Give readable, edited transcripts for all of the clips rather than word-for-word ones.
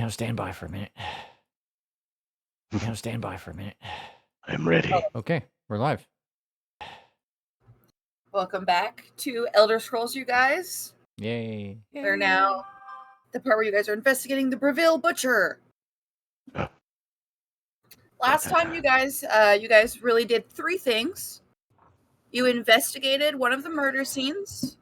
Stand by for a minute. Stand by for a minute. I'm ready. Okay, we're live. Welcome back to Elder Scrolls, you guys. Yay. We're now the part where you guys are investigating the Breville Butcher. Oh. Last time, you guys really did three things. You investigated one of the murder scenes.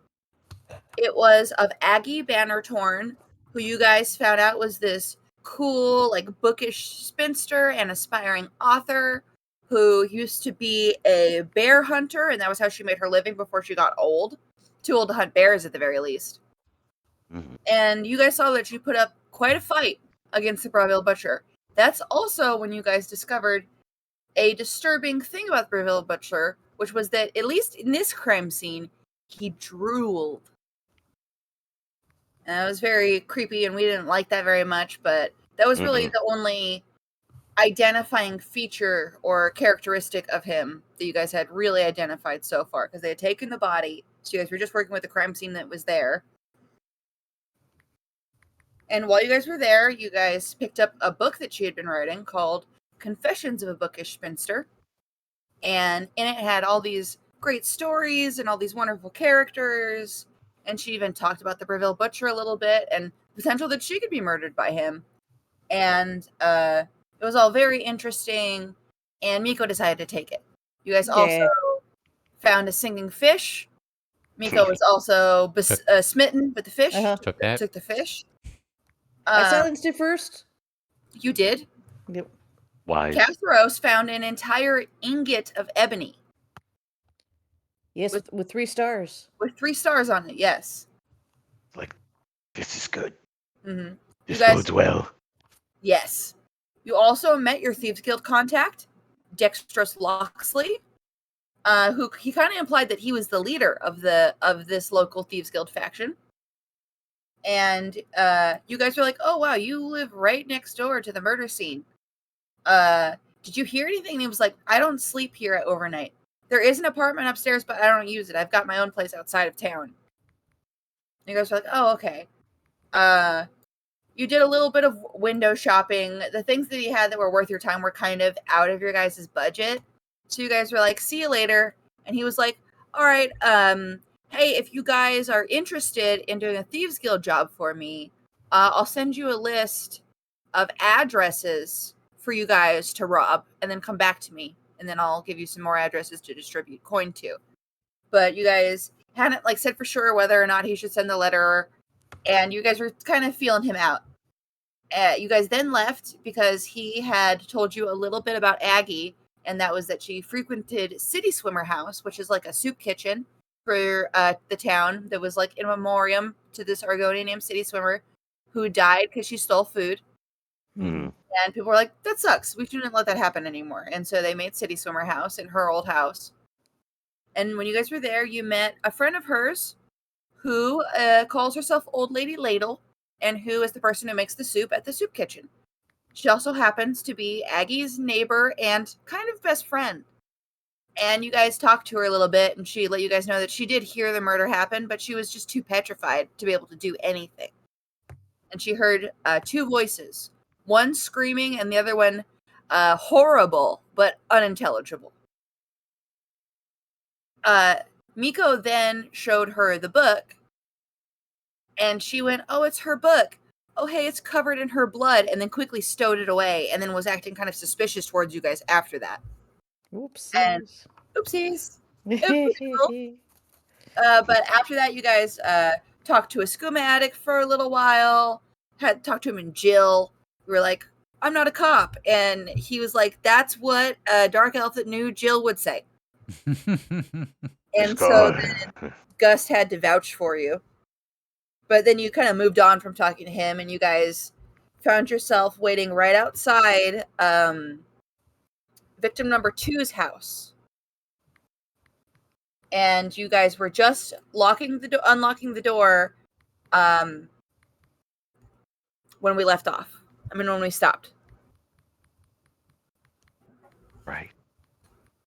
It was of Aggie Bannertorn, who you guys found out was this cool, bookish spinster and aspiring author who used to be a bear hunter, and that was how she made her living before she got old. Too old to hunt bears, at the very least. Mm-hmm. And you guys saw that she put up quite a fight against the Breville Butcher. That's also when you guys discovered a disturbing thing about the Breville Butcher, which was that, at least in this crime scene, he drooled. And that was very creepy, and we didn't like that very much, but that was really the only identifying feature or characteristic of him that you guys had really identified so far, because they had taken the body, so you guys were just working with the crime scene that was there. And while you guys were there, you guys picked up a book that she had been writing called Confessions of a Bookish Spinster. And in it had all these great stories and all these wonderful characters. And she even talked about the Breville Butcher a little bit and potential that she could be murdered by him. And it was all very interesting. And Miko decided to take it. You guys also found a singing fish. Miko was also smitten with the fish. Took the fish. I silenced it first. You did. Yep. Why? Cathros found an entire ingot of ebony. Yes, with 3 stars. With 3 stars on it, yes. This is good. Mm-hmm. This bodes well. Yes. You also met your Thieves Guild contact, Dextrous Loxley, who he kind of implied that he was the leader of this local Thieves Guild faction. And you guys were like, oh, wow, you live right next door to the murder scene. Did you hear anything? And he was like, I don't sleep here overnight. There is an apartment upstairs, but I don't use it. I've got my own place outside of town. And you guys were like, oh, okay. You did a little bit of window shopping. The things that he had that were worth your time were kind of out of your guys' budget. So you guys were like, see you later. And he was like, all right, hey, if you guys are interested in doing a Thieves Guild job for me, I'll send you a list of addresses for you guys to rob, and then come back to me, and then I'll give you some more addresses to distribute coin to. But you guys hadn't said for sure whether or not he should send the letter, and you guys were kind of feeling him out. You guys then left because he had told you a little bit about Aggie, and that was that she frequented City Swimmer House, which is like a soup kitchen for the town that was in memoriam to this Argonian named City Swimmer who died because she stole food. Mm. And people were like, that sucks. We shouldn't let that happen anymore. And so they made City Swimmer House in her old house. And when you guys were there, you met a friend of hers who calls herself Old Lady Ladle, and who is the person who makes the soup at the soup kitchen. She also happens to be Aggie's neighbor and kind of best friend. And you guys talked to her a little bit, and she let you guys know that she did hear the murder happen, but she was just too petrified to be able to do anything. And she heard 2 voices. One screaming and the other one horrible but unintelligible. Miko then showed her the book, and she went, oh, it's her book. Oh, hey, it's covered in her blood, and then quickly stowed it away, and then was acting kind of suspicious towards you guys after that. Oopsies. And oopsies. But after that, you guys talked to a skooma addict for a little while, had talked to him and Jill. We were like, I'm not a cop. And he was like, that's what a dark elf that knew Jill would say. And so then Gus had to vouch for you. But then you kind of moved on from talking to him, and you guys found yourself waiting right outside victim number 2's house. And you guys were just unlocking the door when we left off. When we stopped. Right.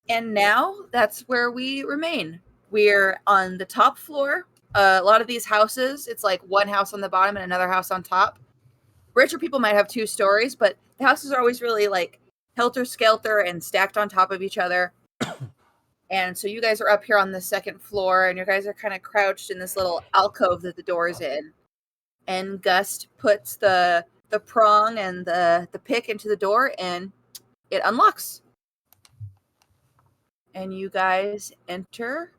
And now that's where we remain. We're on the top floor. A lot of these houses, it's like one house on the bottom and another house on top. richer people might have 2 stories, but the houses are always really like helter-skelter and stacked on top of each other. And so you guys are up here on the 2nd floor, and you guys are kind of crouched in this little alcove that the door is in. And Gust puts the prong and the pick into the door, and it unlocks. And you guys enter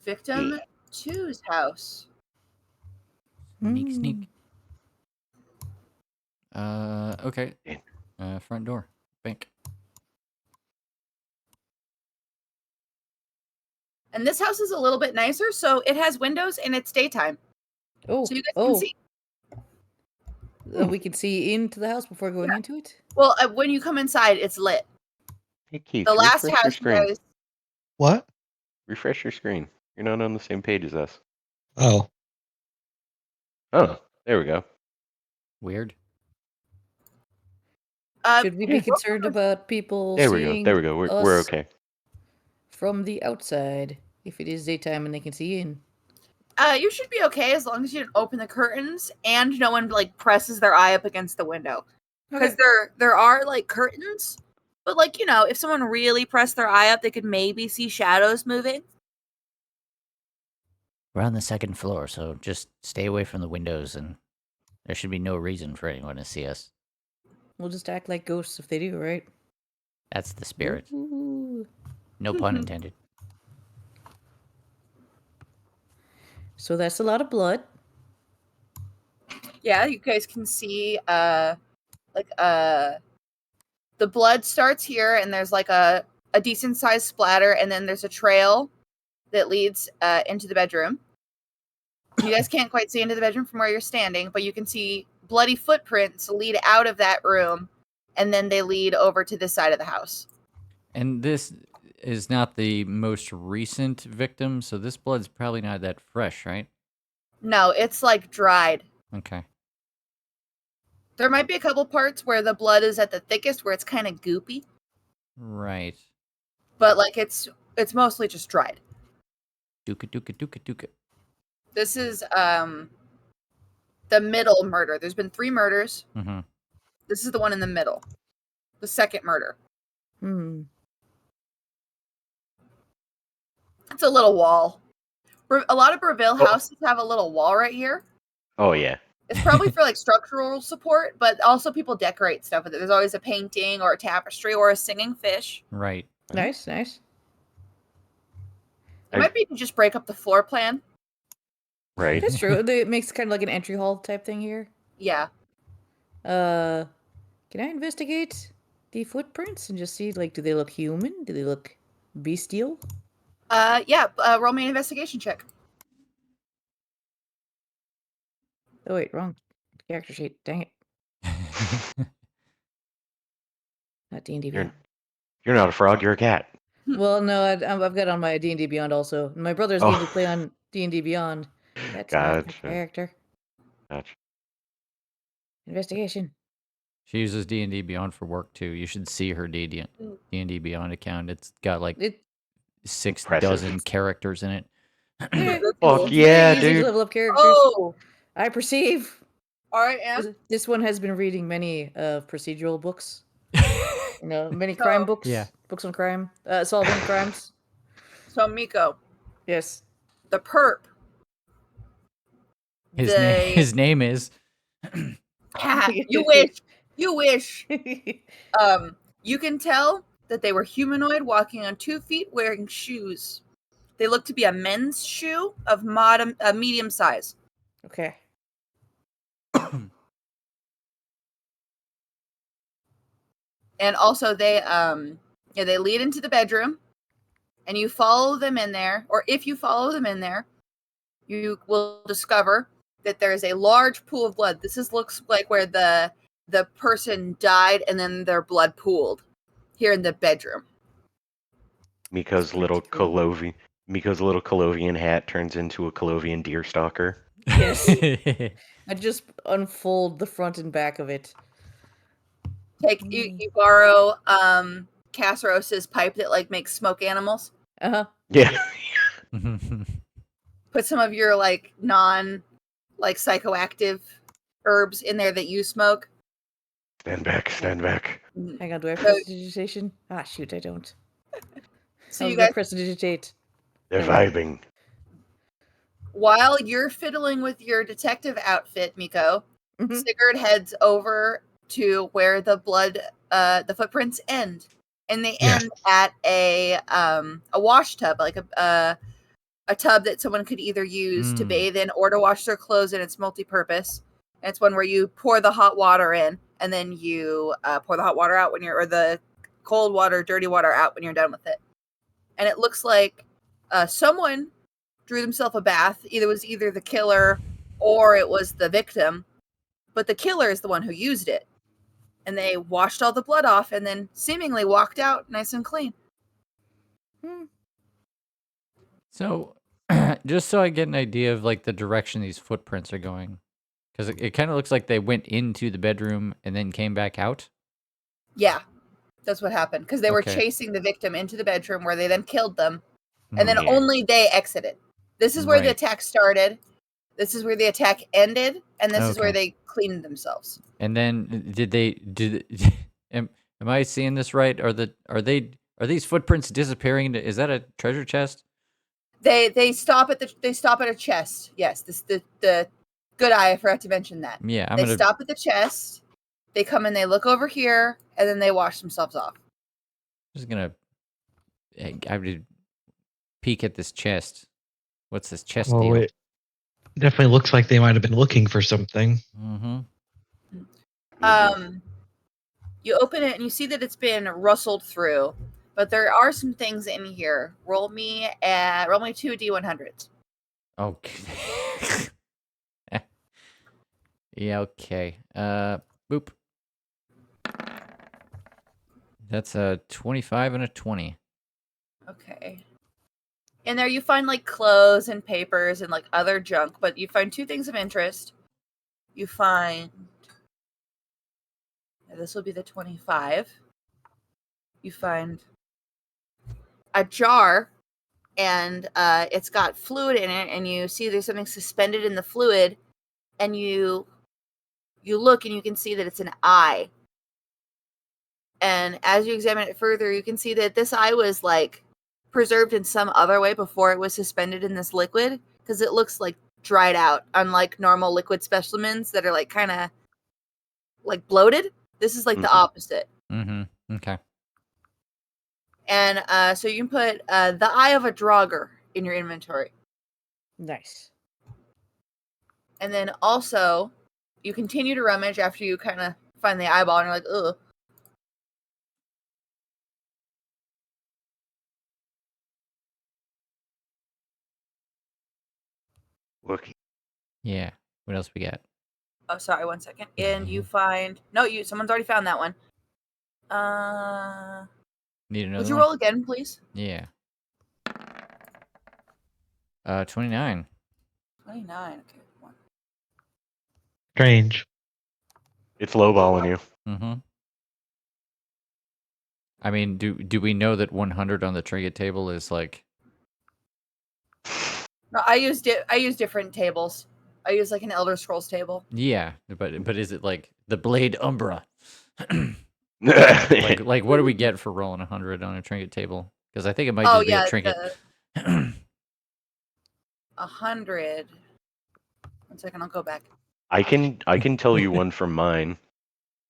victim 2's house. Sneak, Hmm. sneak. Okay. In. Front door. Bank. And this house is a little bit nicer, so it has windows and it's daytime. Oh, So you guys can see. we can see into the house before going into it. Well, when you come inside, it's lit. Hey, Keith, The last refresh your house, you screen. guys. What? Refresh your screen. You're not on the same page as us. Oh, Oh, there we go. Weird. Should we be concerned about people There we go. seeing There we go. We're us okay. from the outside if it is daytime and they can see in? You should be okay as long as you don't open the curtains and no one like presses their eye up against the window. Because there are like curtains, but like if someone really pressed their eye up, they could maybe see shadows moving. We're on the 2nd floor, so just stay away from the windows, and there should be no reason for anyone to see us. We'll just act like ghosts if they do, right? That's the spirit. Ooh. No pun intended. So that's a lot of blood. Yeah, you guys can see the blood starts here, and there's like a decent sized splatter, and then there's a trail that leads into the bedroom. You guys can't quite see into the bedroom from where you're standing, but you can see bloody footprints lead out of that room, and then they lead over to this side of the house. And this is not the most recent victim, so this blood's probably not that fresh, right? No, it's like dried. Okay. There might be a couple parts where the blood is at the thickest, where it's kind of goopy, Right. but like it's mostly just dried. Dooka, dooka, dooka, dooka. This is the middle murder. There's been 3 murders. Mm-hmm. This is the one in the middle. The 2nd murder. It's a little wall. A lot of Breville houses have a little wall right here. Oh, yeah. It's probably for like structural support, but also people decorate stuff with it. There's always a painting or a tapestry or a singing fish. Right. Nice, nice. It might be to just break up the floor plan. Right. That's true. It makes kind of like an entry hall type thing here. Yeah. Can I investigate the footprints and just see, like, do they look human? Do they look bestial? Yeah. Roll me an investigation check. Oh wait, wrong character sheet. Dang it. Not D&D Beyond. You're not a frog. You're a cat. Well, no, I've got it on my D&D Beyond also. My brother's Oh. game to play on D&D Beyond. That's not my Gotcha. character. Gotcha. Investigation. She uses D&D Beyond for work, too. You should see her D&D Beyond account. It's got like It 6 Impressive. dozen characters in it. yeah, Fuck it's yeah, very easy to dude. level up characters. Oh. I perceive. All right, Anne. This one has been reading many procedural books. Many crime books. Yeah. Books on crime. Solving crimes. So Miko, Yes. the perp. His name is... You wish. You wish. You can tell that they were humanoid, walking on 2 feet, wearing shoes. They look to be a men's shoe of medium size. Okay. And also they lead into the bedroom, and you follow them in there, or if you follow them in there, you will discover that there is a large pool of blood. Looks like where the person died and then their blood pooled here in the bedroom. Miko's little Colovian hat turns into a Colovian deer stalker. Yes. I just unfold the front and back of it. You borrow Casseros's pipe that like makes smoke animals. Uh-huh. Yeah. Put some of your like non psychoactive herbs in there that you smoke. Stand back, stand back. Hang on, do I have So- prestidigitation? Ah, shoot, I don't. So I you was gonna guys, prestidigitate. They're Never mind. vibing. while you're fiddling with your detective outfit, Miko, Mhm. Sigurd heads over to where the footprints end, and they Yeah. end at a wash tub, like a tub that someone could either use to Mm. bathe in or to wash their clothes in. It's multi-purpose. And it's one where you pour the hot water in, and then you pour the hot water out or the cold water, dirty water out when you're done with it. And it looks like someone drew themselves a bath. It was either the killer or it was the victim, but the killer is the one who used it. And they washed all the blood off and then seemingly walked out nice and clean. Hmm. So, just so I get an idea of like the direction these footprints are going, because it kind of looks like they went into the bedroom and then came back out. Yeah, that's what happened. Because they were Okay. chasing the victim into the bedroom where they then killed them. And then Yeah. only they exited. This is where the Right. attack started. This is where the attack ended. And this is where Okay. they cleaned themselves. And then am I seeing this right? Are these footprints disappearing? Is that a treasure chest? They stop at a chest. Yes, the good eye. I forgot to mention that. Yeah, I'm They gonna stop at the chest. They come and they look over here, and then they wash themselves off. just gonna I would peek at this chest. What's this chest Oh, deal? it definitely looks like they might have been looking for something. Mm-hmm. You open it and you see that it's been rustled through, but there are some things in here. Roll me 2 D100s. Okay. Yeah, okay. Boop. That's a 25 and a 20. Okay. In there you find like clothes and papers and like other junk, but you find 2 things of interest. You find this will be the 25. You find a jar and it's got fluid in it, and you see there's something suspended in the fluid, and you look and you can see that it's an eye. And as you examine it further, you can see that this eye was like preserved in some other way before it was suspended in this liquid, because it looks like dried out, unlike normal liquid specimens that are like kind of like bloated. This is like the Mhm. opposite. Mm-hmm. Okay. And so you can put the eye of a Draugr in your inventory. Nice. And then also, you continue to rummage after you kind of find the eyeball, and you're like, ugh. Look, Yeah. What else we got? Oh, sorry, 1 second. And you find someone's already found that one. Need another Would you one? roll again, please? Yeah. 29. 29. Okay, one. Strange. it's lowballing you. Mm-hmm. I mean, do we know that 100 on the trinket table is like? No, I use different tables. I use like an Elder Scrolls table. Yeah, but is it like the blade Umbra? like what do we get for rolling 100 on a trinket table? Because I think it might Oh just be yeah, a trinket. 100. 1 second, I'll go back. I can tell you one from mine.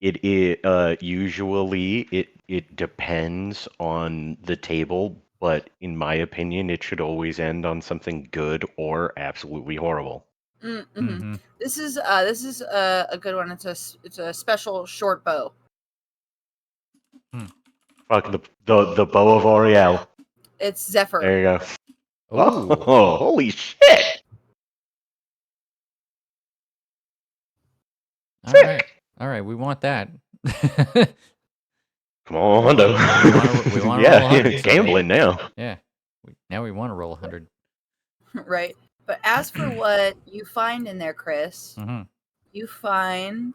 Usually it depends on the table, but in my opinion, it should always end on something good or absolutely horrible. Mm-hmm. Mm-hmm. This is a good one. It's a special short bow. Fuck the bow of Oriel. It's Zephyr. There you go. Oh, Oh, holy shit! all right. We want that. Come on, though. We wanna yeah, roll 100, so gambling now. Yeah. Now we want to roll 100. Right. But as for what you find in there, Chris, Mm-hmm. you find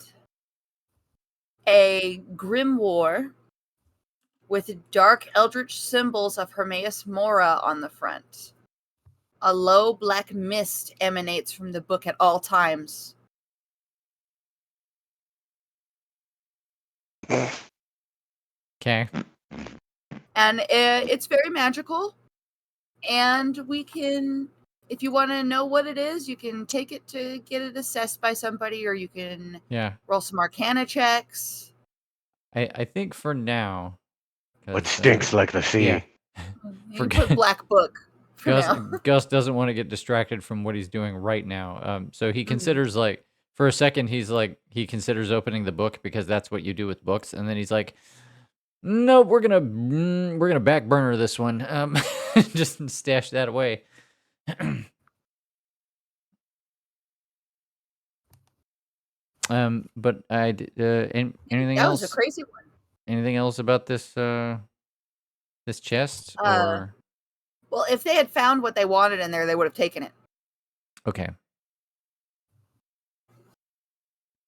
a grimoire with dark eldritch symbols of Hermaeus Mora on the front. A low black mist emanates from the book at all times. Okay. And it's very magical. And we can, if you want to know what it is, you can take it to get it assessed by somebody, or you can Yeah. roll some Arcana checks. I think for now. What 'cause, stinks like the sea? yeah. You can put Black Book for Gus, now. Gus doesn't want to get distracted from what he's doing right now. So he considers like for a second he considers opening the book because that's what you do with books, and then he's like, "Nope, we're gonna back burner this one. Just stash that away." But anything That was a else? crazy one. Anything else about this this chest or Well, if they had found what they wanted in there, they would have taken it. okay?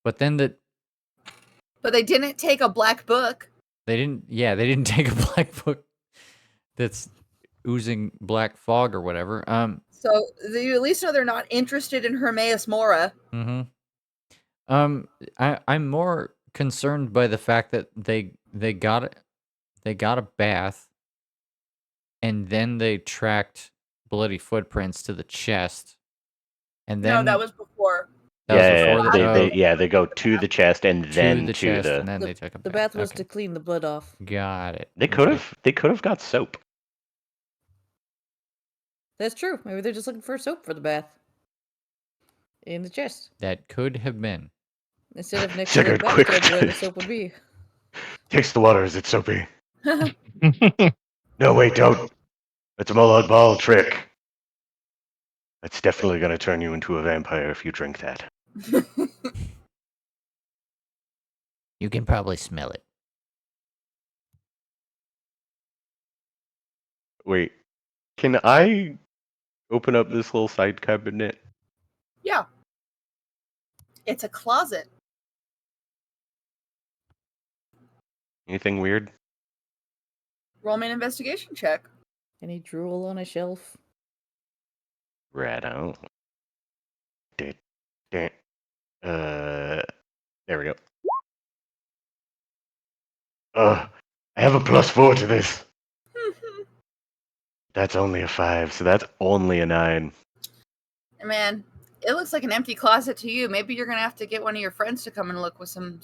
But then But they didn't take a Black Book. they didn't take a black book that's oozing black fog or whatever. So you at least know they're not interested in Hermaeus Mora. Mm-hmm. I'm more concerned by the fact that they got a bath, and then they tracked bloody footprints to the chest, and then No, that was before. that was Yeah, before they go to the chest and then the to chest, the. and then they took a The bath. bath was Okay. to clean the blood off. Got it. They could have got soap. That's true. Maybe they're just looking for soap for the bath. In the chest. That could have been. Instead of next to the Sugared quick. bathtub where the soap would be. Taste the water. Is it soapy? No, wait, don't. It's a mullet ball trick. That's definitely going to turn you into a vampire if you drink that. You can probably smell it. Wait, can I open up this little side cabinet? Yeah. It's a closet. Anything weird? Roll me an investigation check. Any drool on a shelf? Right out. There we go. I have a +4 to this. That's only a 5, so that's only a 9. Man, it looks like an empty closet to you. Maybe you're gonna have to get one of your friends to come and look with some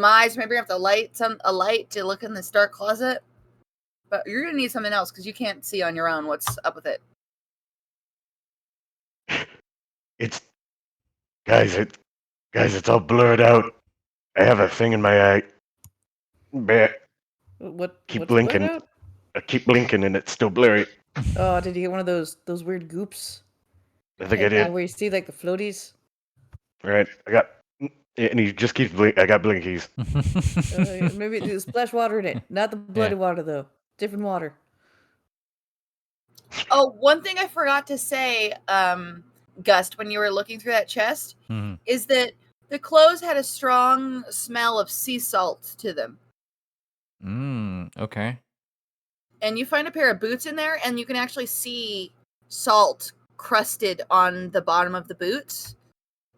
eyes. Maybe you have to light a light to look in this dark closet. But you're gonna need something else because you can't see on your own what's up with it. Guys, it's all blurred out. I have a thing in my eye. What? Keep what's blurred blinking. out? I keep blinking and it's still blurry. Oh, did you get one of those weird goops? I think I did. Where you see like the floaties? Right, I got. And he just keeps blink. I got blinkies. Maybe there's splash water in it. Not the bloody water though. Different water. Oh, one thing I forgot to say, Gust, when you were looking through that chest, is that the clothes had a strong smell of sea salt to them. Okay. And you find a pair of boots in there, and you can actually see salt crusted on the bottom of the boots.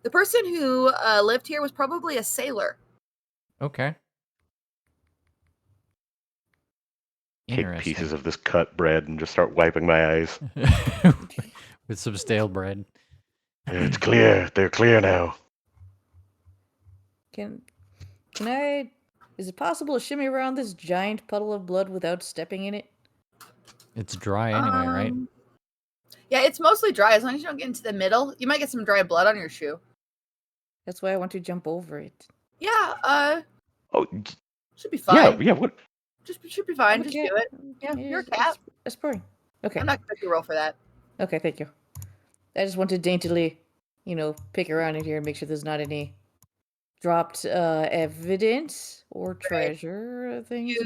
The person who lived here was probably a sailor. Okay. Take pieces of this cut bread and just start wiping my eyes. With some stale bread. It's clear. They're clear now. Can I? Is it possible to shimmy around this giant puddle of blood without stepping in it? It's dry anyway, right? Yeah, it's mostly dry. As long as you don't get into the middle, you might get some dry blood on your shoe. That's why I want to jump over it. Yeah, Oh, should be fine. yeah. What? Should be fine. I'm a Just cat. do it. Yeah, you're a cat. That's boring. Okay. I'm not gonna make you roll for that. Okay, thank you. I just want to daintily, pick around in here and make sure there's not any dropped evidence or treasure things.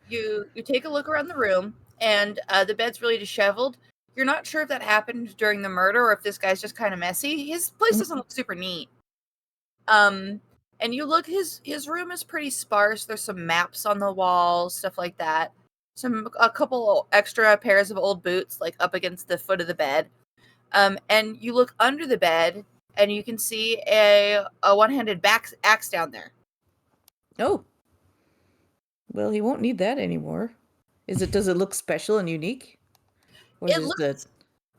You take a look around the room, and the bed's really disheveled. You're not sure if that happened during the murder or if this guy's just kind of messy. His place doesn't look super neat. And you look, his room is pretty sparse. There's some maps on the walls, stuff like that. A couple extra pairs of old boots, like up against the foot of the bed. And you look under the bed, and you can see a one-handed axe down there. Oh. Well, he won't need that anymore. Does it look special and unique? Or is It it looks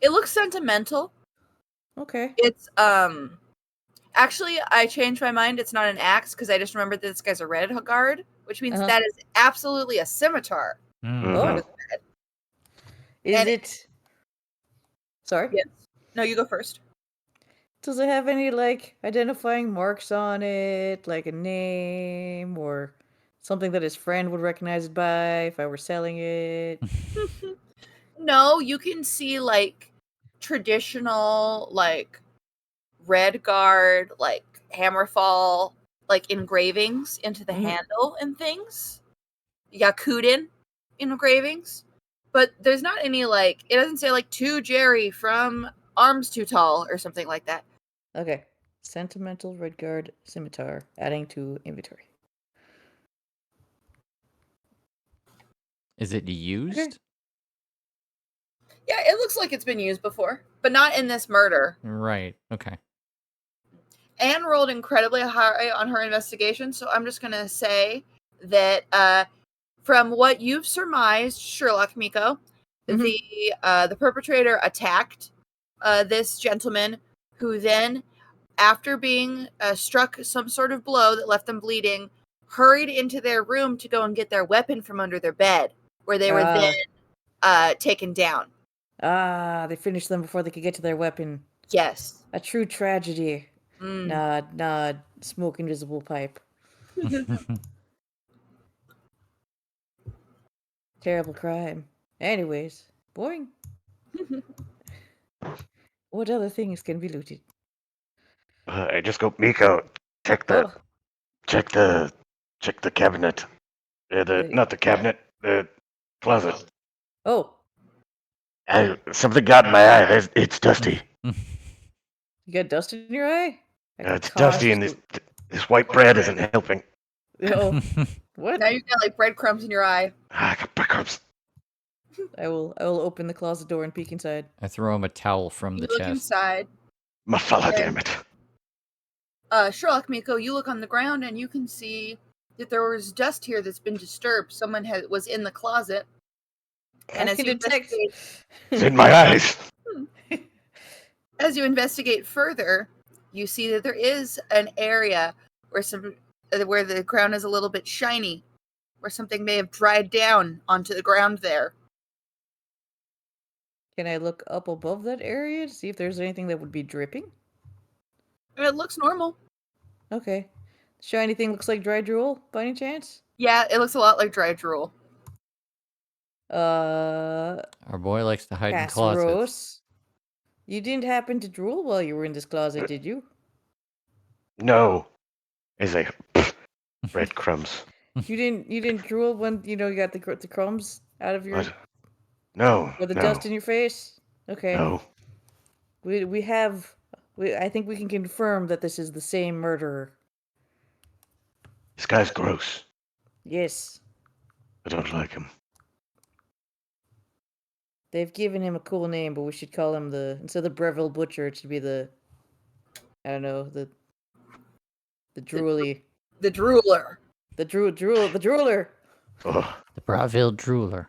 it looks sentimental. okay. It's actually I changed my mind. It's not an axe because I just remembered that this guy's a red guard, which means Uh-huh. that is absolutely a scimitar. Mm. Oh. Is And- it Sorry? Yes. No, you go first. Does it have any like identifying marks on it, like a name or something that his friend would recognize it by if I were selling it? No, you can see like traditional like red guard, like hammerfall, like engravings into the Mhm. handle and things. Yakuten engravings. But there's not any like it doesn't say like to Jerry from Arms Too Tall or something like that. Okay. Sentimental Redguard Scimitar. Adding to inventory. Is it used? Yeah, it looks like it's been used before, but not in this murder. Right. Okay. Anne rolled incredibly high on her investigation, so I'm just gonna say that from what you've surmised, Sherlock Miko, the perpetrator attacked this gentleman, who then, after being struck some sort of blow that left them bleeding, hurried into their room to go and get their weapon from under their bed, where they were then taken down. They finished them before they could get to their weapon. Yes. A true tragedy. Mm. Nod, nod, smoke invisible pipe. Terrible crime. Anyways, boring. What other things can be looted? I just go, Miko, check the cabinet. Not the cabinet, the closet. Oh, Something got in my eye. It's dusty. you got dust in your eye? It's dusty, and this white bread isn't helping. Oh, what? Now you've got like breadcrumbs in your eye. I got breadcrumbs. I will open the closet door and peek inside. I throw him a towel from You the look chest. inside. My fella, Yeah. damn it. Sherlock Miko, you look on the ground and you can see that there was dust here that's been disturbed. Someone was in the closet. And I as can you, detect. It's in my eyes. as you investigate further, you see that there is an area where the ground is a little bit shiny, where something may have dried down onto the ground there. Can I look up above that area to see if there's anything that would be dripping? And it looks normal. Okay. Shiny thing looks like dry drool, by any chance? Yeah, it looks a lot like dry drool. Our boy likes to hide in Pass closets. Rose. You didn't happen to drool while you were in this closet, did you? No. As I breadcrumbs. You didn't drool when you got the crumbs out of your What? No. or the no, dust in your face. Okay. No. I think we can confirm that this is the same murderer. This guy's gross. Yes. I don't like him. They've given him a cool name, but we should call him instead of Breville Butcher, it should be the drooly. The drooler. The drooler. Oh, The Braville Drooler.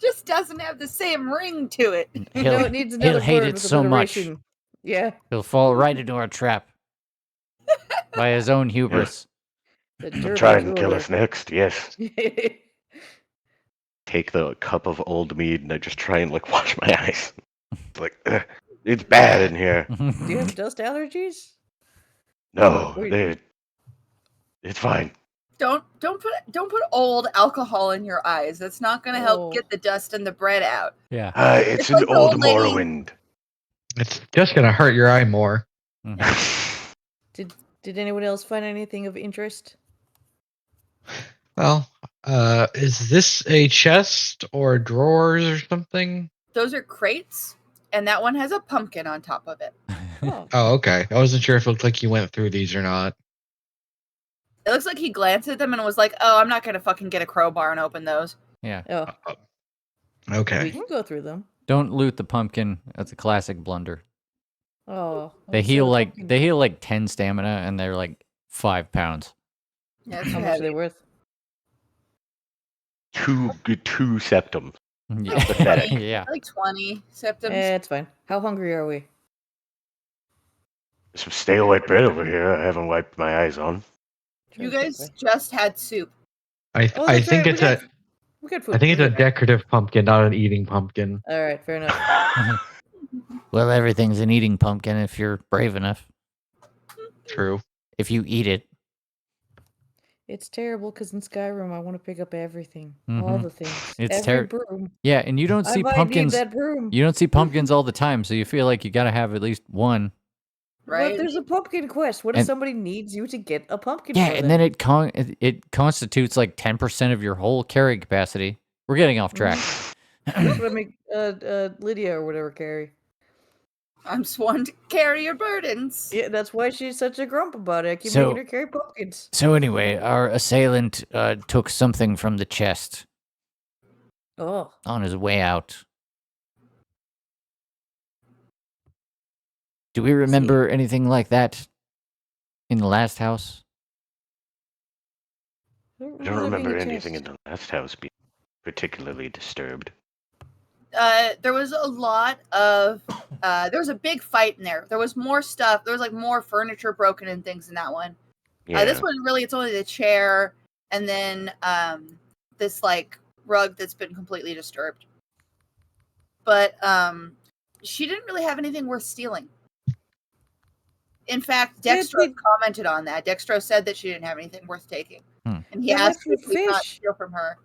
Just doesn't have the same ring to it. No, it needs another hate word it with so much. alliteration. Yeah. He'll fall right into our trap by his own hubris. The he'll try and kill drooler. us next, yes. Take the cup of old mead and I just try and wash my eyes. It's like, it's bad in here. Do you have dust allergies? No, Wait. it's fine. Don't put old alcohol in your eyes. That's not going to help Oh. get the dust and the bread out. Yeah. It's like an the old old lady- Morrowind. It's just gonna hurt your eye more. Mhm. Did anyone else find anything of interest? Well, is this a chest or drawers or something? Those are crates, and that one has a pumpkin on top of it. Oh, Oh, okay. I wasn't sure if it looked like you went through these or not. It looks like he glanced at them and was like, "Oh, I'm not going to fucking get a crowbar and open those." Yeah. oh, we Okay. can go through them. Don't loot the pumpkin. That's a classic blunder. Oh, They heal like 10 stamina and they're like 5 pounds. Yeah, it's How too much are they heavy. worth? Two septums. Yeah. Pathetic. Yeah. Like 20 septums. It's fine. How hungry are we? Some stale white bread over here. I haven't wiped my eyes on. You Sure, guys okay. just had soup. I Oh, I that's think right. it's a We got I food. think it's a Okay. decorative pumpkin, not an eating pumpkin. All right, fair enough. Well, everything's an eating pumpkin if you're brave enough. True. If you eat it. It's terrible because in Skyrim I want to pick up everything, all Mhm. the things, It's every broom. Yeah, and you don't I see might need pumpkins. that broom. You don't see pumpkins all the time, so you feel like you gotta have at least one. Right? But there's a pumpkin quest. What if And- somebody needs you to get a pumpkin Yeah, for and them? then it constitutes like 10% of your whole carrying capacity. We're getting off track. That's what I make Lydia or whatever carry. I'm sworn to carry your burdens. Yeah, that's why she's such a grump about it. I keep So- making her carry pumpkins. So anyway, our assailant took something from the chest Oh, on his way out. Do we remember anything like that in the last house? I don't remember anything in the last house being particularly disturbed. There was a lot of there was a big fight in there. There was more stuff. There was like more furniture broken and things in that one. Yeah. This one really, it's only the chair and then this like rug that's been completely disturbed. But she didn't really have anything worth stealing. In fact, Yeah, Dextro commented on that. Dextro said that she didn't have anything worth taking, and he There asked must if be we not fish. steal from her.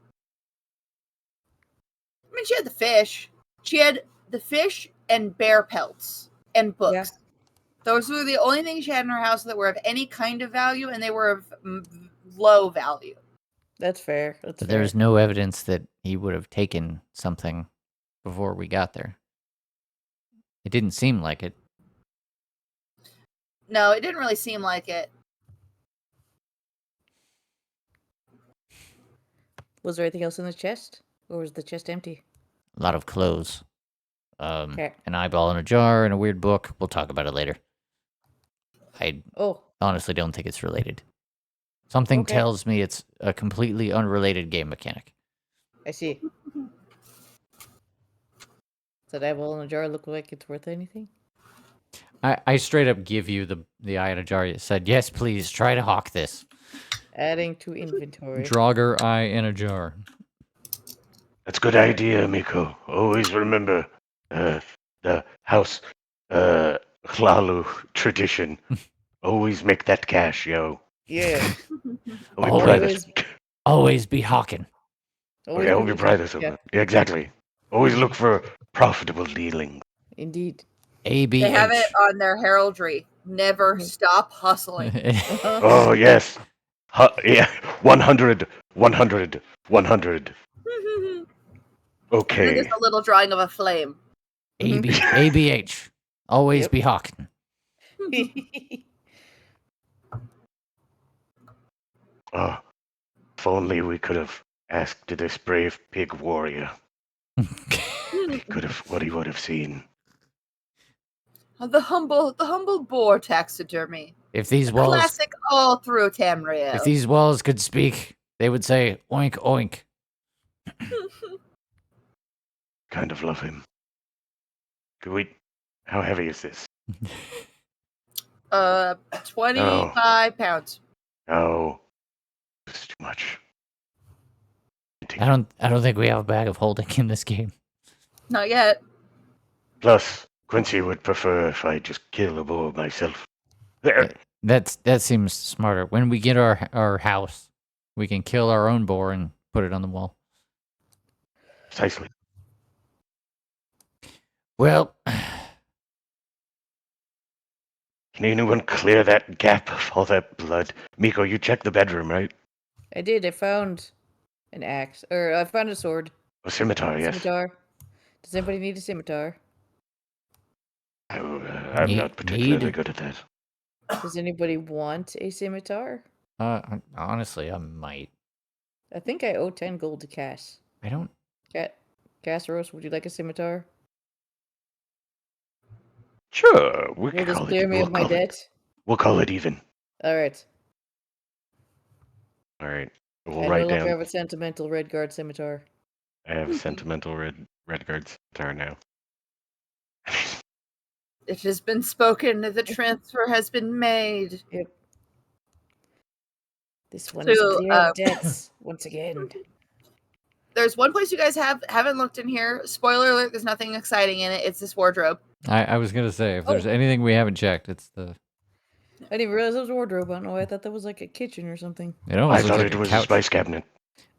I mean, she had the fish. She had the fish and bear pelts and books. Yeah. Those were the only things she had in her house that were of any kind of value, and they were of low value. That's fair. That's But fair. there's no evidence that he would have taken something before we got there. It didn't seem like it. No, it didn't really seem like it. Was there anything else in the chest? Or was the chest empty? A lot of clothes. Okay. An eyeball in a jar and a weird book. We'll talk about it later. I Oh, honestly don't think it's related. Something Okay. tells me it's a completely unrelated game mechanic. I see. Does that eyeball in a jar look like it's worth anything? I straight up give you the eye in a jar. You said, yes, please, try to hawk this. Adding to inventory. Draugr eye in a jar. That's a good idea, Miko. Always remember the house Hlalu tradition. Always make that cash, yo. Yeah. Hope we pry Always- this. Always be hawking. Okay, I hope we pry this Yeah, over. Yeah, exactly. Always look for profitable dealings. indeed. ABH. They have it on their heraldry. Never stop hustling. Oh, yes. Yeah, 100, 100, 100. And Okay. there's a little drawing of a flame. ABH. Always Yep. be hawking. Oh, if only we could have asked this brave pig warrior. What he would have seen. The humble boar taxidermy. If these walls Classic all through Tamriel. if these walls could speak, they would say oink oink. Kind of love him. Could we? How heavy is this? 25 pounds. No, it's too much. I don't think we have a bag of holding in this game. Not yet. Plus, Quincy would prefer if I just kill a boar myself. There. That seems smarter. When we get our house, we can kill our own boar and put it on the wall. Precisely. Well, Can anyone clear that gap of all that blood? Miko, you checked the bedroom, right? I did. I found an axe. Or I found a sword. A scimitar, yes. Scimitar. Does anybody need a scimitar? I'm not particularly Need? good at that. Does anybody want a scimitar? honestly, I might. I think I owe 10 gold to Cass. I don't. Casseros, would you like a scimitar? Sure, we Will can this call clear it. me of my debt? We'll call it even. Alright. All right. We'll I no write longer down. have a sentimental red guard scimitar. I have a sentimental red guard scimitar now. It has been spoken. The transfer has been made. Yep. This one So, is clear of debts once again. There's one place you guys haven't looked in here. Spoiler alert: there's nothing exciting in it. It's this wardrobe. I was gonna say if there's Oh. anything we haven't checked, it's the. I didn't realize it was a wardrobe. I don't know. I thought that was like a kitchen or something. It I almost looks thought like it a was a couch. spice cabinet.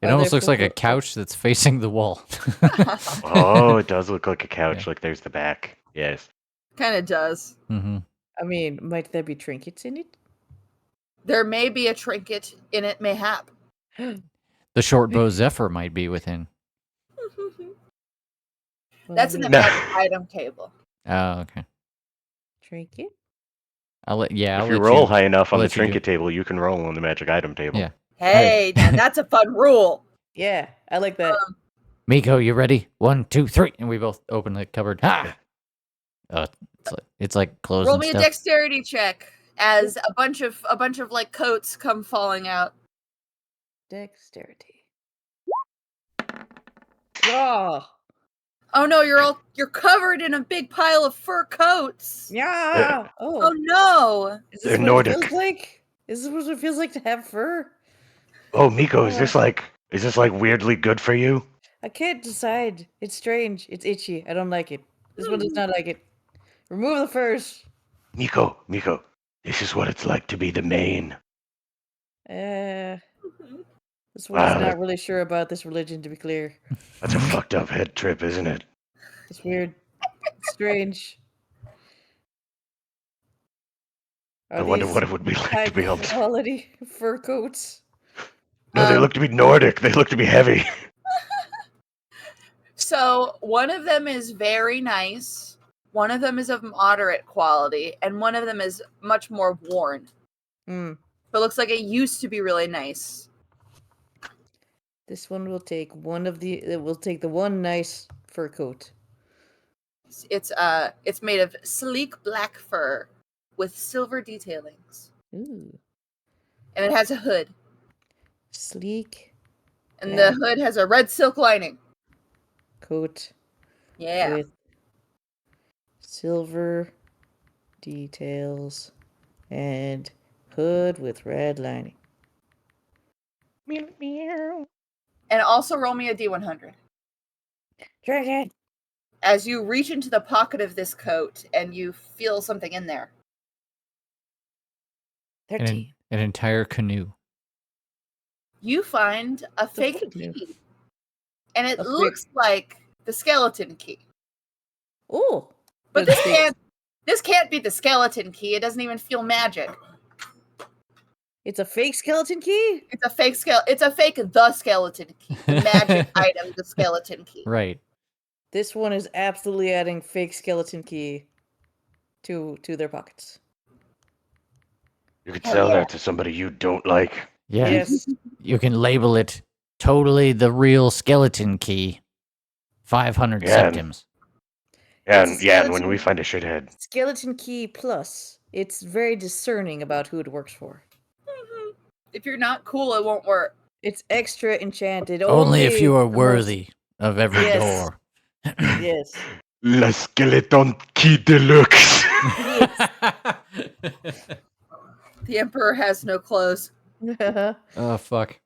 It Oh, almost they looks like a put- couch that's facing the wall. Oh, it does look like a couch. Yeah. Like there's the back. Yes. Kind of does. hmm I mean, might there be trinkets in it? There may be a trinket in it, mayhap. The short bow Zephyr might be within. That's in the No. magic item table. Oh, okay. Trinket? I'll If you let roll high enough I'll on the let you do trinket table, you can roll on the magic item table. Yeah. Hey, now that's a fun rule. Yeah, I like that. Miko, you ready? 1, 2, 3, and we both open the cupboard. Ha! It's like clothes Roll and me a stuff. dexterity check as a bunch of like coats come falling out. Dexterity. Oh, Oh no, you're covered in a big pile of fur coats. yeah. Oh Oh, no. is They're this what it Nordic. feels like? Is this what it feels like to have fur? Oh, Miko, is this like weirdly good for you? I can't decide. It's strange. It's itchy. I don't like it. This one does not like it. Remove the furs. Miko, this is what it's like to be the main. This one is Wow, not really sure about this religion, to be clear. That's a fucked up head trip, isn't it? It's weird. It's strange. I wonder what it would be like high to be able to. quality fur coats. No, they look to be Nordic. They look to be heavy. So one of them is very nice, one of them is of moderate quality, and one of them is much more worn. Hmm. But looks like it used to be really nice. This one will take one of the. It will take the one nice fur coat. It's made of sleek black fur with silver detailings, Ooh, and it has a hood, sleek and Yeah. the hood has a red silk lining. coat Yeah. with silver details and hood with red lining. And also roll me a D100. Dragon. As you reach into the pocket of this coat and you feel something in there. 13. An entire canoe. You find a fake fuck, yeah. key. And it A fake- looks like the skeleton key. Oh, But it's fake. this can't be the skeleton key. It doesn't even feel magic. It's a fake skeleton key. It's a fake the skeleton key. The magic item, the skeleton key. Right. This one is absolutely adding fake skeleton key to their pockets. You could Hell sell yeah. that to somebody you don't like. Yeah. Yes. You can label it totally the real skeleton key. 500 Yeah, and- septims. Yeah, It's a and when skeleton- we find a shithead, Skeleton key plus. It's very discerning about who it works for. Mhm. If you're not cool, it won't work. It's extra enchanted. Only if you are the most- worthy of every Yes. door. Yes. La Skeleton Key Deluxe. The Emperor has no clothes. Oh, fuck.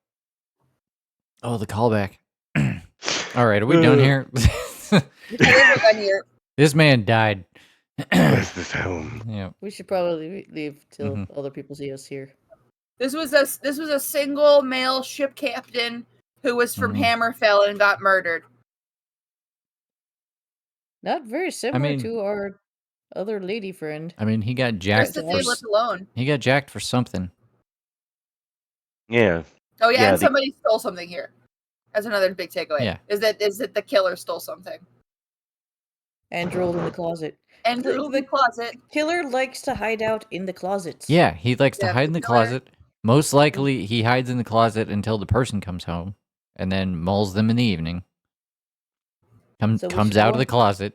Oh, the callback. All right, are we done here? I think we're done here. This man died. Where's this home? Yeah. We should probably leave till Mhm. other people see us here. This was a single male ship captain who was from Mhm. Hammerfell and got murdered. Not very similar mean- to our other lady friend. I mean, he got Rest jacked of for the day left alone. he got jacked for something. Yeah. Oh yeah, Yeah, and the- somebody stole something here. That's another big takeaway. Yeah. Is that the killer stole something And drooled in the closet. and The- drew the closet. Killer likes to hide out in the closets. Yeah, he likes to Yeah, hide in the the killer- closet. Most likely, he hides in the closet until the person comes home, and then mauls them in the evening. So we Comes should out go- of the closet,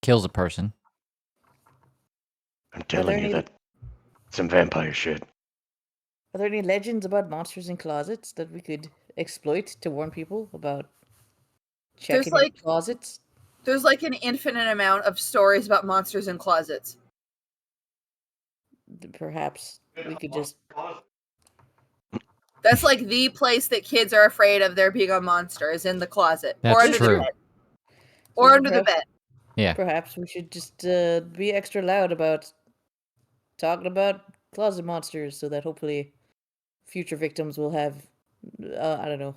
kills a person. I'm telling there you any- that some vampire shit. Are there any legends about monsters in closets that we could exploit to warn people about There's checking in like closets? there's like an infinite amount of stories about monsters in closets. Perhaps we could just. That's like the place that kids are afraid of there being a monster is in the closet or That's under true. the bed. So Or then under the bed. Yeah. Perhaps we should just be extra loud about talking about closet monsters, so that hopefully future victims will have, I don't know,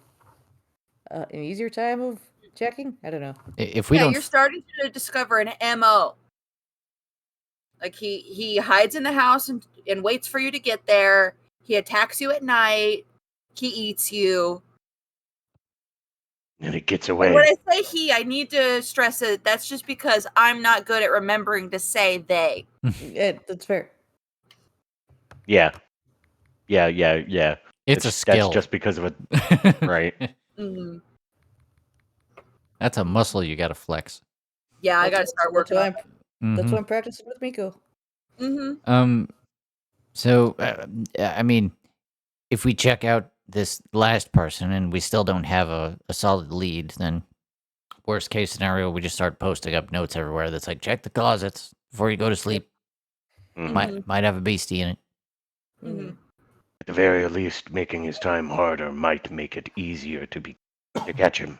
an easier time of checking. I don't know. If we Yeah, don't, you're starting to discover an MO. Like he hides in the house and waits for you to get there. He attacks you at night. He eats you. And it gets And when away. I say he, I need to stress it. That's just because I'm not good at remembering to say they. Yeah, that's fair. Yeah. it's a That's skill. just because of it. Right. Mhm. That's a muscle you got to flex. Yeah, I got to start working on it. That's Mhm. why I'm practicing with Miko. Mm-hmm. So I mean, if we check out this last person and we still don't have a solid lead, then worst case scenario, we just start posting up notes everywhere that's like, check the closets before you go to sleep. Mhm. Might have a beastie in it. Mm-hmm. At the very least, making his time harder might make it easier to catch him.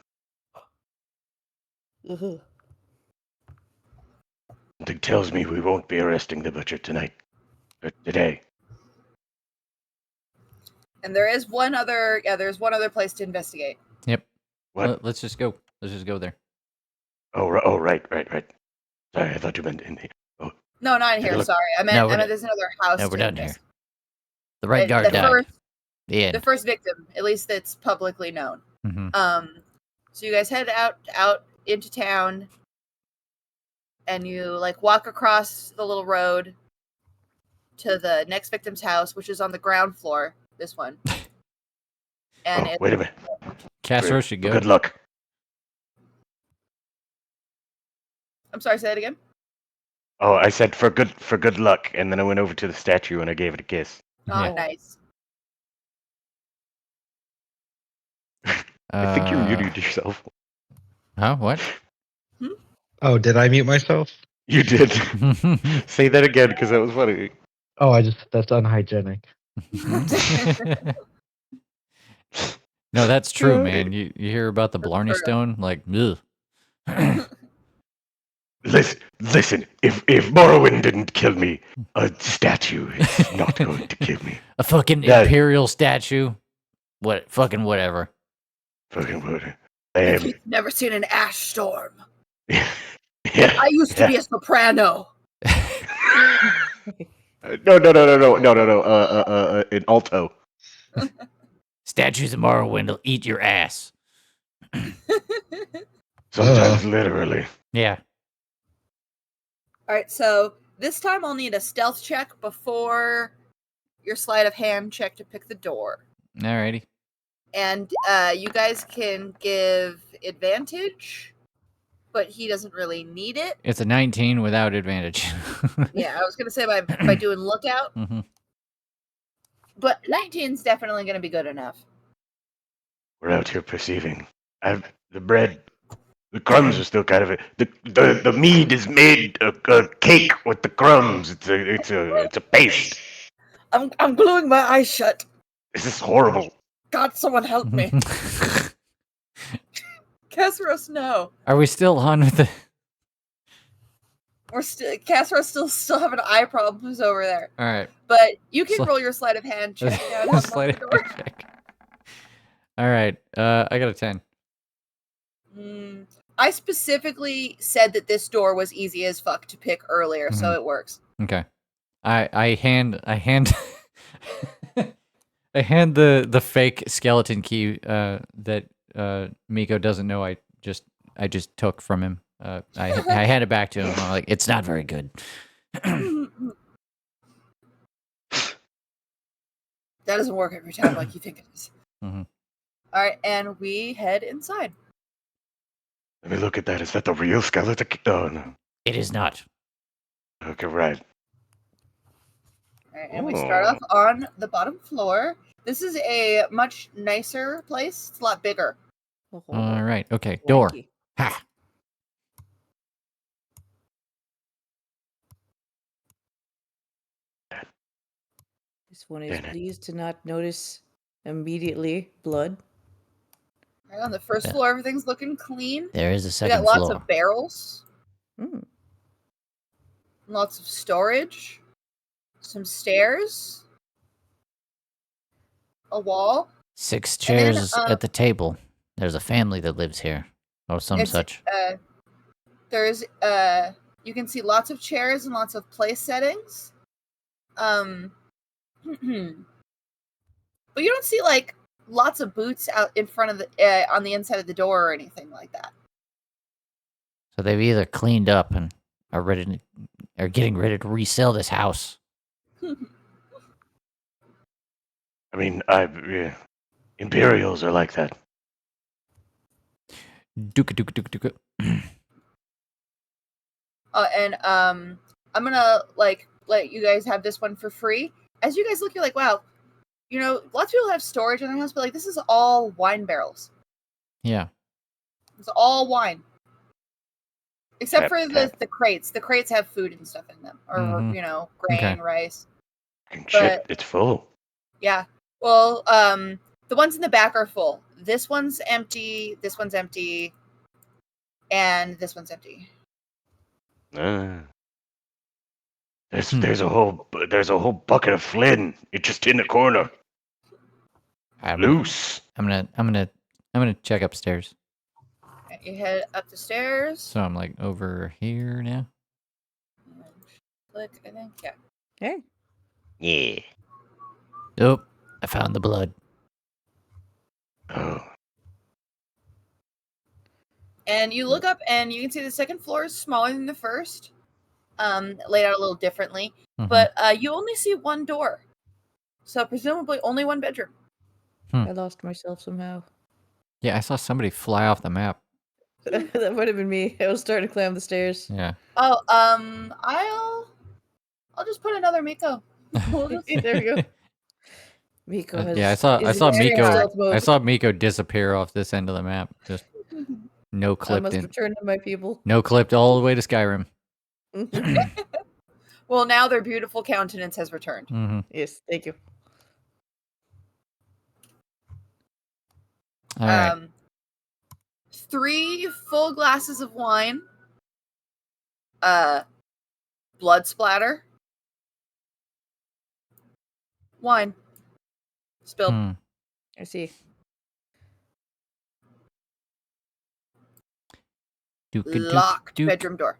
Uh-huh. Something tells me we won't be arresting the butcher tonight. Or today. And there's one other place to investigate. Yep. What? Let's just go. Let's just go there. Oh, right. Sorry, I thought you meant in the. Oh, No, not in Take a here. look. Sorry, I meant No, we're there's another house. No, we're to done here. invest- The red guard the died. first, The end. the first victim, at least that's publicly known. Mhm. So you guys head out into town, and you like walk across the little road to the next victim's house, which is on the ground floor. This one. And wait a minute. Castro should go. Good luck. I'm sorry, say that again. Oh, I said for good luck, and then I went over to the statue and I gave it a kiss. Oh, Yeah. nice. I think you muted yourself. Huh? What? Oh, did I mute myself? You did. Say that again, because that was funny. Oh, that's unhygienic. No, that's true, Yeah. man. You hear about the Blarney That's Stone? Like, ugh. Listen. If Morrowind didn't kill me, a statue is not going to kill me. A fucking Yeah. imperial statue? What? Fucking whatever. Fucking word. Like you've never seen an ash storm. Yeah. I used to be a soprano. No. An alto. Statues of Morrowind will eat your ass. Sometimes literally. Yeah. All right, so this time I'll need a stealth check before your sleight of hand check to pick the door. Alrighty. And you guys can give advantage, but he doesn't really need it. It's a 19 without advantage. Yeah, I was going to say by doing lookout, Mhm. but 19's definitely going to be good enough. We're out here perceiving. The bread, the crumbs are still kind of the mead is made a cake with the crumbs. It's a paste. I'm gluing my eyes shut. This is horrible. God, someone help me. Casseros, no. Are we still on with the... Casseros still having eye problems over there. Alright. But you can Sli- roll your sleight of hand check. Now to unlock Sleight the of door. hand check. Alright. I got a 10. I specifically said that this door was easy as fuck to pick earlier, so it works. Okay. I hand I hand the fake skeleton key that Miko doesn't know I just took from him. I hand it back to him. I'm like, it's not very good. That doesn't work every time like you think it is. Mhm. All right, and we head inside. Let me look at that. Is that the real skeleton? Oh no. It is not. Okay, right. Alright, and we start off on the bottom floor. This is a much nicer place. It's a lot bigger. Oh, All right. Okay. Door. wanky. Ha. This one is Damn it. pleased to not notice immediately blood. Right, on the first Yeah. floor, everything's looking clean. There is a We second got lots floor. of barrels, Mm. lots of storage, some stairs, a wall. 6 And then, chairs at the table. There's a family that lives here, or some It's, such. There's you can see lots of chairs and lots of place settings. But you don't see like lots of boots out in front of the on the inside of the door or anything like that. So they've either cleaned up and are getting ready to resell this house. I mean, Imperials are like that. Duka duka duka duka. And I'm gonna like let you guys have this one for free. As you guys look, you're like, wow, you know, lots of people have storage in their house, but like this is all wine barrels. Yeah. It's all wine. Except Tap, for tap. the crates. The crates have food and stuff in them. Or, Mhm. you know, grain, Okay. rice. And shit, it's full. Yeah. Well, the ones in the back are full. This one's empty, and this one's empty. There's a whole bucket of Flynn. It's just in the corner, loose. I'm gonna check upstairs. Okay, you head up the stairs. So I'm like over here now. Click, I think. Yeah. Hey. Yeah. Oh, I found the blood. Oh. And you look up and you can see the second floor is smaller than the first. Laid out a little differently. Mhm. But you only see one door. So presumably only one bedroom. I lost myself somehow. Yeah, I saw somebody fly off the map. That might have been me. I was starting to climb the stairs. Yeah. Oh, I'll just put another Miko. We'll just- There we go. Miko has. Yeah, I saw is Miko. in stealth mode. I saw Miko disappear off this end of the map. Just no I clipped must in. return to my people. No clipped all the way to Skyrim. Well, now their beautiful countenance has returned. Mhm. Yes, thank you. All right. 3 full glasses of wine. Blood splatter. Wine. Spilled. Hmm. I see. Duke, duke, Locked duke. bedroom door.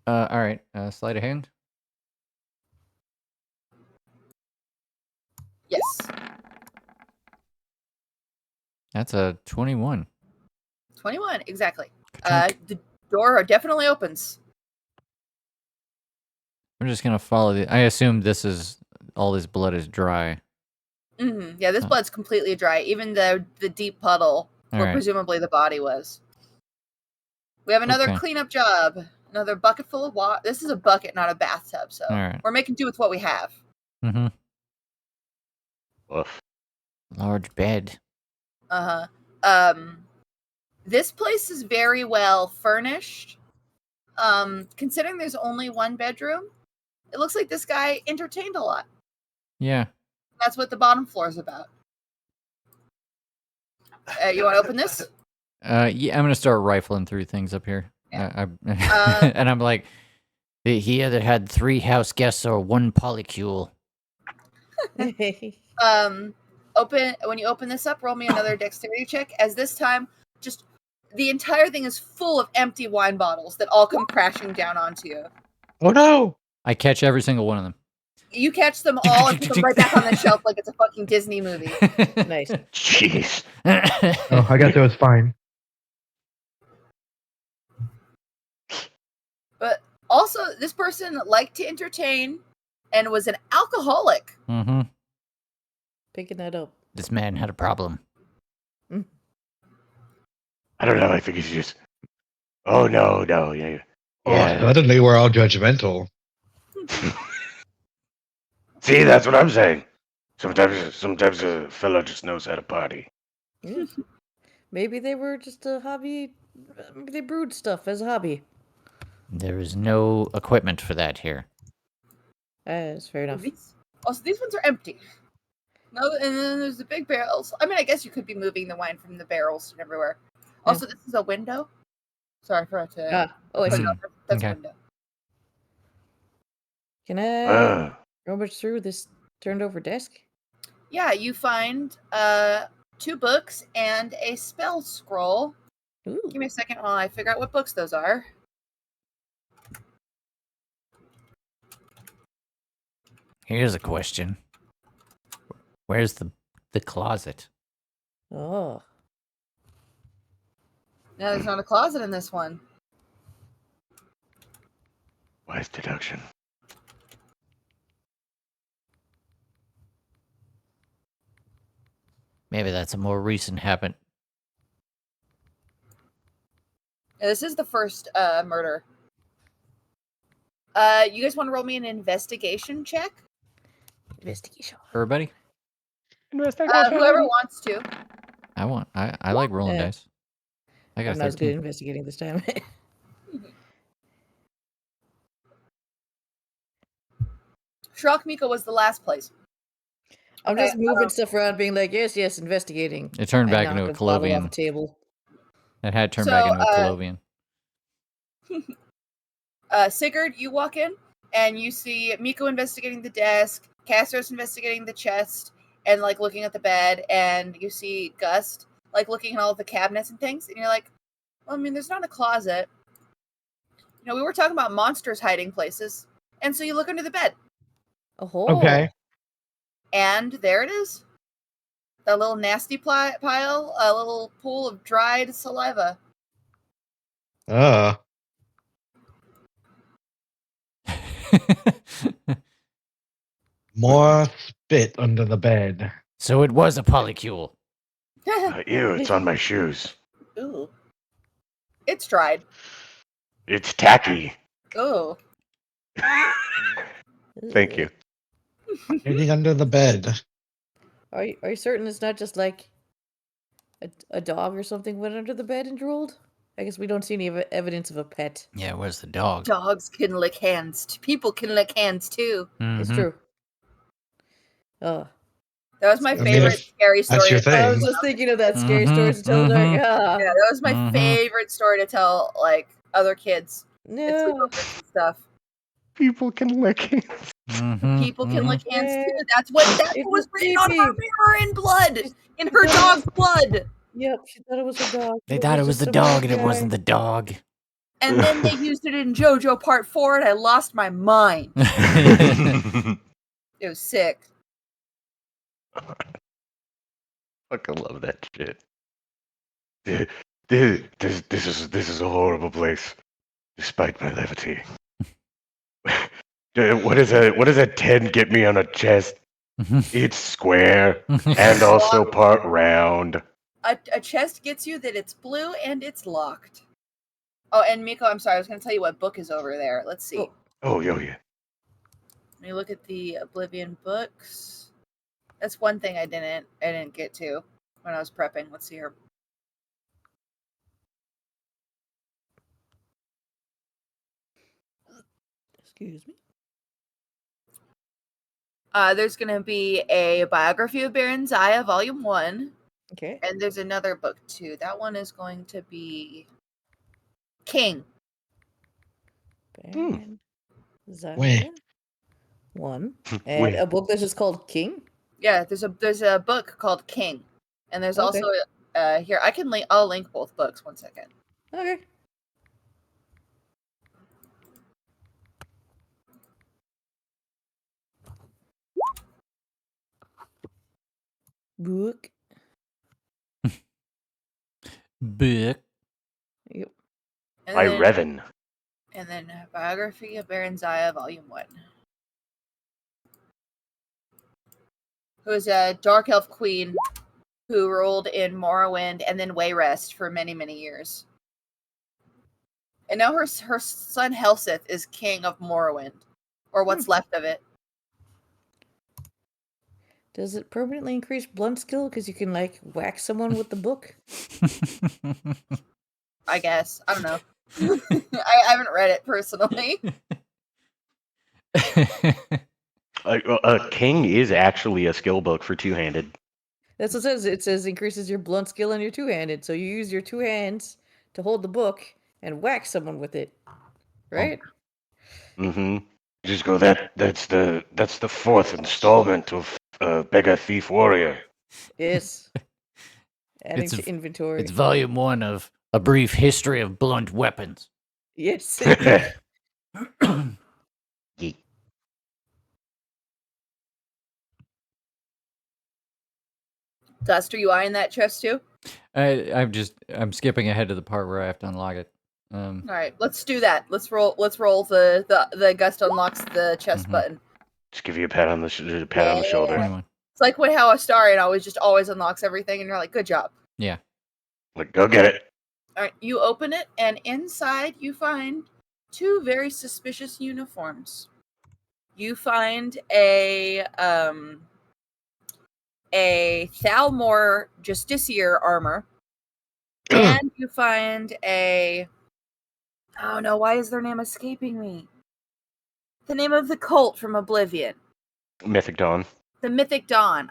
All right. Sleight of hand. Yes. That's a 21. 21, exactly. Ka-chunk. The door definitely opens. I'm just gonna follow the. I assume this is all. This blood is dry. Yeah, this Huh. blood's completely dry. Even the deep puddle where Alright. presumably the body was. We have another Okay. cleanup job. Another bucket full of water. This is a bucket, not a bathtub. So Alright. we're making do with what we have. Mm-hmm. Woof. Uh Large bed. huh. This place is very well furnished. Considering there's only one bedroom, it looks like this guy entertained a lot. Yeah. That's what the bottom floor is about. You want to open this? Yeah. I'm gonna start rifling through things up here. Yeah. And I'm like, he either had 3 house guests or 1 polycule. Open when you open this up, roll me another dexterity check, as this time just the entire thing is full of empty wine bottles that all come crashing down onto you. Oh no! I catch every single one of them. You catch them all and put them right back on the shelf like it's a fucking Disney movie. Nice. Jeez. Oh, I got those fine. But also, this person liked to entertain and was an alcoholic. Mm-hmm. Picking that up. This man had a problem. I don't know. I think he's just. Oh no, no, yeah. Oh, suddenly we're all judgmental. See, that's what I'm saying. Sometimes a fella just knows how to party. Yeah. Maybe they were just a hobby. Maybe they brewed stuff as a hobby. There is no equipment for that here. That's fair enough. These ones are empty. No, and then there's the big barrels. I mean, I guess you could be moving the wine from the barrels and everywhere. Also, this is a window. Sorry, I forgot to. Oh, I see. That's Okay. a window. Can I Ah, rummage through this turned over desk? Yeah, you find 2 books and a spell scroll. Ooh. Give me a second while I figure out what books those are. Here's a question. Where's the closet? Oh. No, there's not a closet in this one. wise deduction. Maybe that's a more recent habit. Yeah, this is the first murder. You guys want to roll me an investigation check? Investigation. Everybody? Whoever wants to. I like rolling Yeah. dice. I got I'm a not as good at 13. investigating this time. Shrok Miko was the last place. I'm Okay, just moving stuff around, being like, yes, investigating. It turned I back knock into a a bottle off a Colovian. table. It had turned So, back into a Colovian. Sigurd, you walk in and you see Miko investigating the desk, Castor's investigating the chest, and like looking at the bed, and you see Gust like looking at all of the cabinets and things, and you're like, well, I mean, there's not a closet. You know, we were talking about monsters hiding places, and so you look under the bed, A hole. Okay. and there it is. That little nasty pile, a little pool of dried saliva. More spit under the bed. So it was a polycule. Ew, it's on my shoes. Ooh. It's dried. It's tacky. Ooh. Thank you. Hiding under the bed. Are you certain it's not just like a dog or something went under the bed and drooled? I guess we don't see any evidence of a pet. Yeah, where's the dog? Dogs can lick hands. People can lick hands too. It's Mhm. true. Oh. That was my I mean, favorite scary story. that's your to tell. I thing. was just thinking of that scary story to tell Mhm, Dark. Ah. Yeah, that was my Mhm. favorite story to tell like other kids and No. sleepovers and stuff. People can lick hands. Mhm, People can mhm. lick hands Yeah. too. That's what It was was written on her creepy. mirror in blood, in her dog's blood. Yep, she thought it was her dog. They thought it was just the some dog, weird and it guy. wasn't the dog. And then they used it in JoJo Part 4, and I lost my mind. Mhm. It was sick. Fucking love that shit. This is a horrible place, despite my levity. What does a 10 get me on a chest? It's square and also part round. A chest gets you that it's blue and it's locked. Oh, and Miko, I'm sorry, I was going to tell you what book is over there. Let's see. Oh. Oh, yeah. Let me look at the Oblivion books. That's one thing I didn't get to when I was prepping. Let's see here. Excuse me. There's going to be a biography of Baron Zaya, Volume 1. Okay. And there's another book, too. That one is going to be King. Baron Zaya. Wait. 1. And Wait. a book that's just called King? Yeah, there's a book called King. And there's Okay. also, here, I'll link both books. One second. Okay. Book. Book. Yep. And By then, Revan. And then biography of Baron Zaya, Volume 1. Who is a dark elf queen who ruled in Morrowind and then Wayrest for many, many years. And now her son Helseth is king of Morrowind, or what's left of it. Does it permanently increase blunt skill because you can like whack someone with the book? I guess. I don't know. I haven't read it personally. A king is actually a skill book for two-handed. That's what it says. It says increases your blunt skill and your two-handed. So you use your two hands to hold the book and whack someone with it, right? Mm-hmm. Just go. That's the fourth installment of Beggar Thief Warrior. Yes. Adding It's to inventory. It's volume 1 of A Brief History of Blunt Weapons. Yes. Yeet. Dust, are you eyeing that chest too? I'm skipping ahead to the part where I have to unlock it. All right, let's do that. Let's roll the Gust unlocks the chest Mhm. button. Just give you a pat on the shoulder. 21. It's like how Astarion always unlocks everything, and you're like, good job. Yeah. Like, go get it. All right, you open it, and inside you find two very suspicious uniforms. You find a Thalmor Justiciar armor, and you find a oh no, why is their name escaping me? The name of the cult from Oblivion, Mythic Dawn. the Mythic Dawn.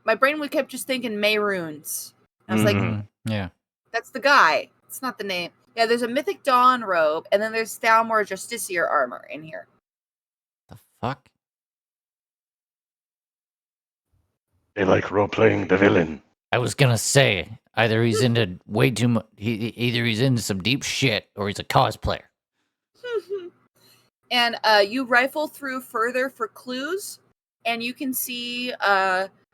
My brain would kept just thinking Mayrunes. I was like, Mhm. Yeah. that's the guy. It's not the name. Yeah, there's a Mythic Dawn robe, and then there's Thalmor Justiciar armor in here. The fuck? They like role-playing the villain. I was gonna say either he's into way too much. Either he's into some deep shit or he's a cosplayer. And you rifle through further for clues, and you can see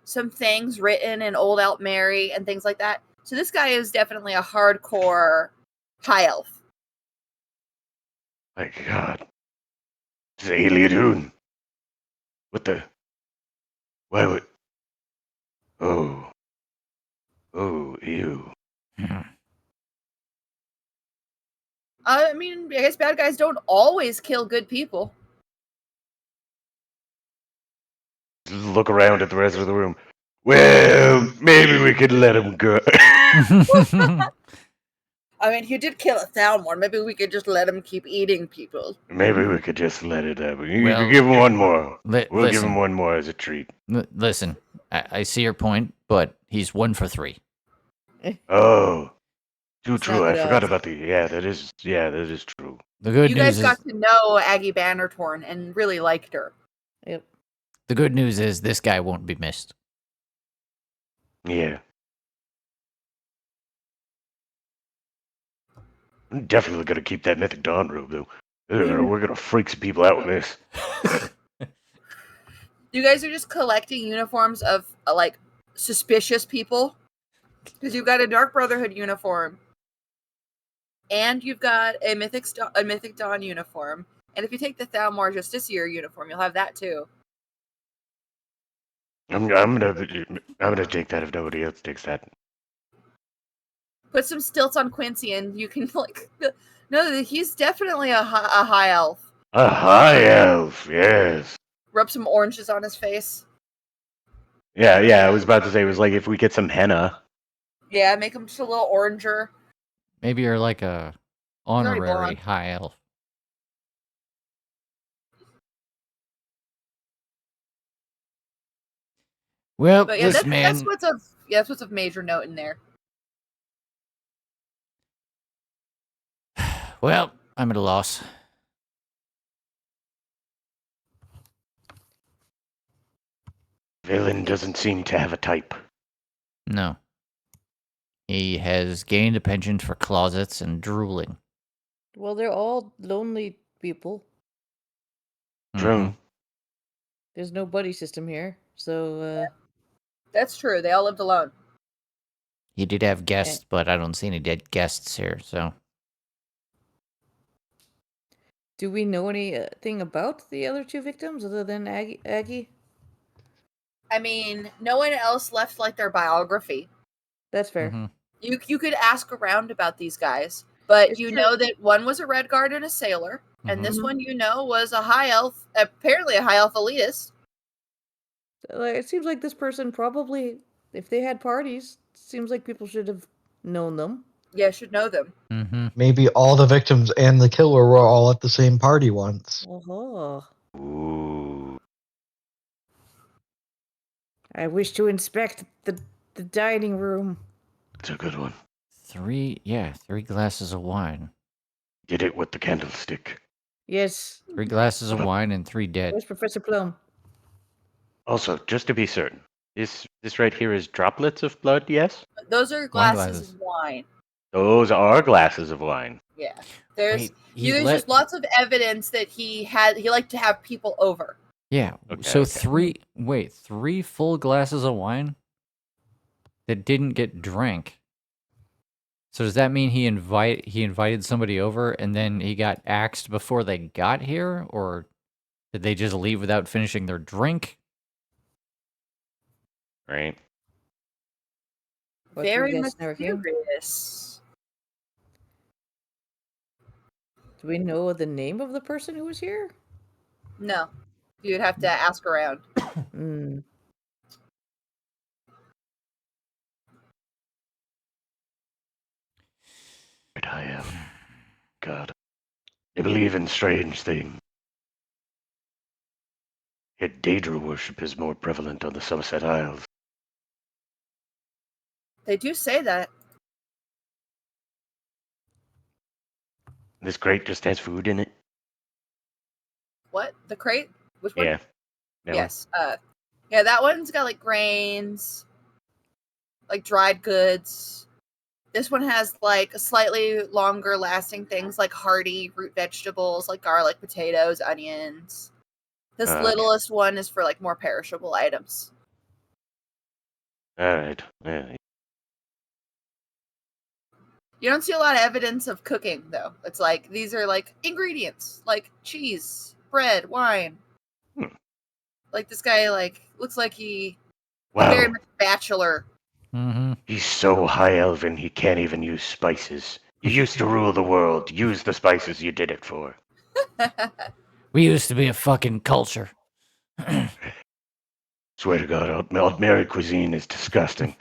some things written in Old Altmary and things like that. So this guy is definitely a hardcore high elf. My God. It's Aliadun. What the? Why would? Oh. Oh, ew. I mean, I guess bad guys don't always kill good people. Look around at the rest of the room. Well, maybe we could let him go. I mean, he did kill a Thalmor. Maybe we could just let him keep eating people. Maybe we could just let it happen. You Well, could give him one more. Li- We'll give listen, him one more as a treat. listen. I see your point, but he's 1 for 3. Oh, too It's true. not I good forgot odds. about the. Yeah, that is true. The good You news guys got is to know Aggie Bannertorn and really liked her. Yep. the good news is this guy won't be missed. Yeah. I'm definitely gonna keep that Mythic Dawn robe though. We're gonna freak some people out with this. You guys are just collecting uniforms of like suspicious people, because you've got a Dark Brotherhood uniform, and you've got a Mythic Dawn uniform, and if you take the Thalmor Justiciar uniform, you'll have that too. I'm gonna take that if nobody else takes that. Put some stilts on Quincy, and you can like no, he's definitely a high elf. A high elf, yes. Rub some oranges on his face. Yeah. I was about to say it was like if we get some henna. Yeah, make him just a little oranger. Maybe you're like a already honorary blonde. high elf. Well, But yeah, this that's man. that's what's of major note in there. Well, I'm at a loss. Villain doesn't seem to have a type. No. He has gained a penchant for closets and drooling. Well, they're all lonely people. True. Mhm. There's no buddy system here, so That's true. They all lived alone. He did have guests, but I don't see any dead guests here, so. do we know anything about the other two victims other than Aggie? I mean, no one else left like their biography. That's fair. Mhm. You could ask around about these guys, but It's you true. know that one was a red guard and a sailor, and this Mhm. one was a high elf, apparently a high elf elitist. Like, it seems like this person probably, if they had parties, seems like people should have known them. Yeah, should know them. Mm-hmm. Maybe all the victims and the killer were all at the same party once. Oh, Ooh. I wish to inspect the dining room. It's a good one. Three glasses of wine. Did it with the candlestick. Yes, 3 glasses of wine and 3 dead. where's Professor Plum? Also, just to be certain, this right here is droplets of blood, yes? Those are glasses of wine. Those are glasses of wine. Yeah. There's Wait, he there's let just lots of evidence that he liked to have people over. Yeah. Okay, So okay. 3 full glasses of wine that didn't get drank. So does that mean he invited somebody over and then he got axed before they got here, or did they just leave without finishing their drink? Right? What's Very your guess, Narkin? mysterious. Do we know the name of the person who was here? No. You'd have to ask around. Hmm. But I am. God. They believe in strange things. Yet Daedra worship is more prevalent on the Somerset Isles. They do say that. This crate just has food in it? What? The crate? Which one? Yeah. That one. Yes. Yeah, that one's got like grains, like dried goods. This one has like slightly longer lasting things like hearty root vegetables like garlic, potatoes, onions. This Okay. littlest one is for like more perishable items. Alright. Yeah. You don't see a lot of evidence of cooking though. It's like these are like ingredients like cheese, bread, wine. Hmm. Like this guy like looks like he very Wow. much bachelor. Mm-hmm. He's so high elven he can't even use spices. You used to rule the world. Use the spices you did it for. We used to be a fucking culture. Swear to God, Altmeri cuisine is disgusting.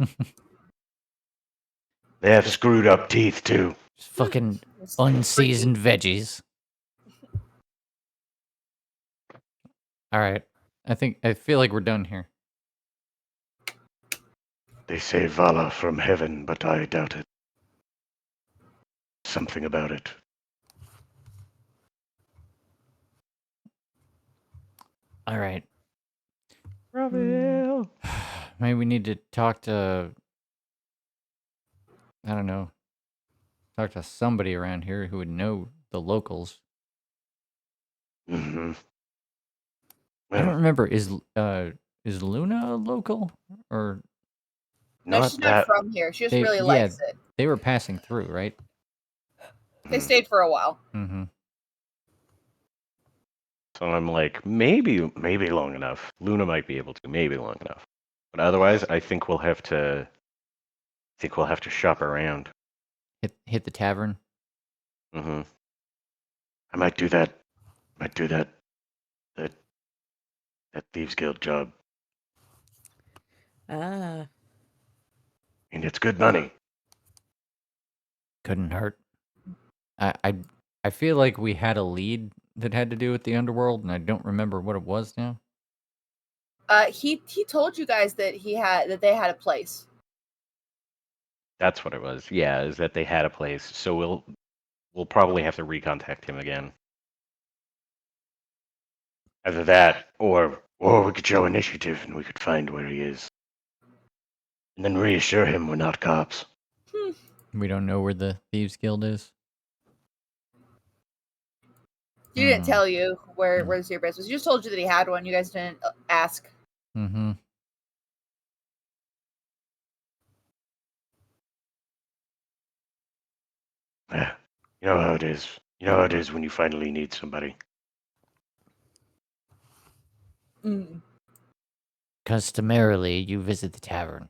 They have screwed up teeth too. Just fucking unseasoned veggies. All right. I feel like we're done here. They say Vala from heaven, but I doubt it. Something about it. All right. Ravel. Maybe we need to talk to, I don't know, talk to somebody around here who would know the locals. Mm-hmm. I don't Well, remember. Is Luna a local, or No, not she's that. not from here. She just they? really Yeah, likes it. they were passing through, right? They Mhm. stayed for a while. Mm-hmm. So I'm like, maybe long enough. Luna might be able to, maybe long enough. But otherwise, I think we'll have to. Shop around. Hit the tavern. Mm-hmm. I might do that. That thieves guild job. Ah, And it's good money. Couldn't hurt. I feel like we had a lead that had to do with the underworld, and I don't remember what it was now. He told you guys that they had a place. That's what it was. Yeah, is that they had a place. So we'll probably have to recontact him again. Either that, or we could show initiative and we could find where he is, and then reassure him we're not cops. We don't know where the Thieves Guild is. He didn't tell you where the secret base was. He just told you that he had one. You guys didn't ask. Mm-hmm. Yeah, you know how it is. You know how it is when you finally need somebody. Mm. Customarily, you visit the tavern.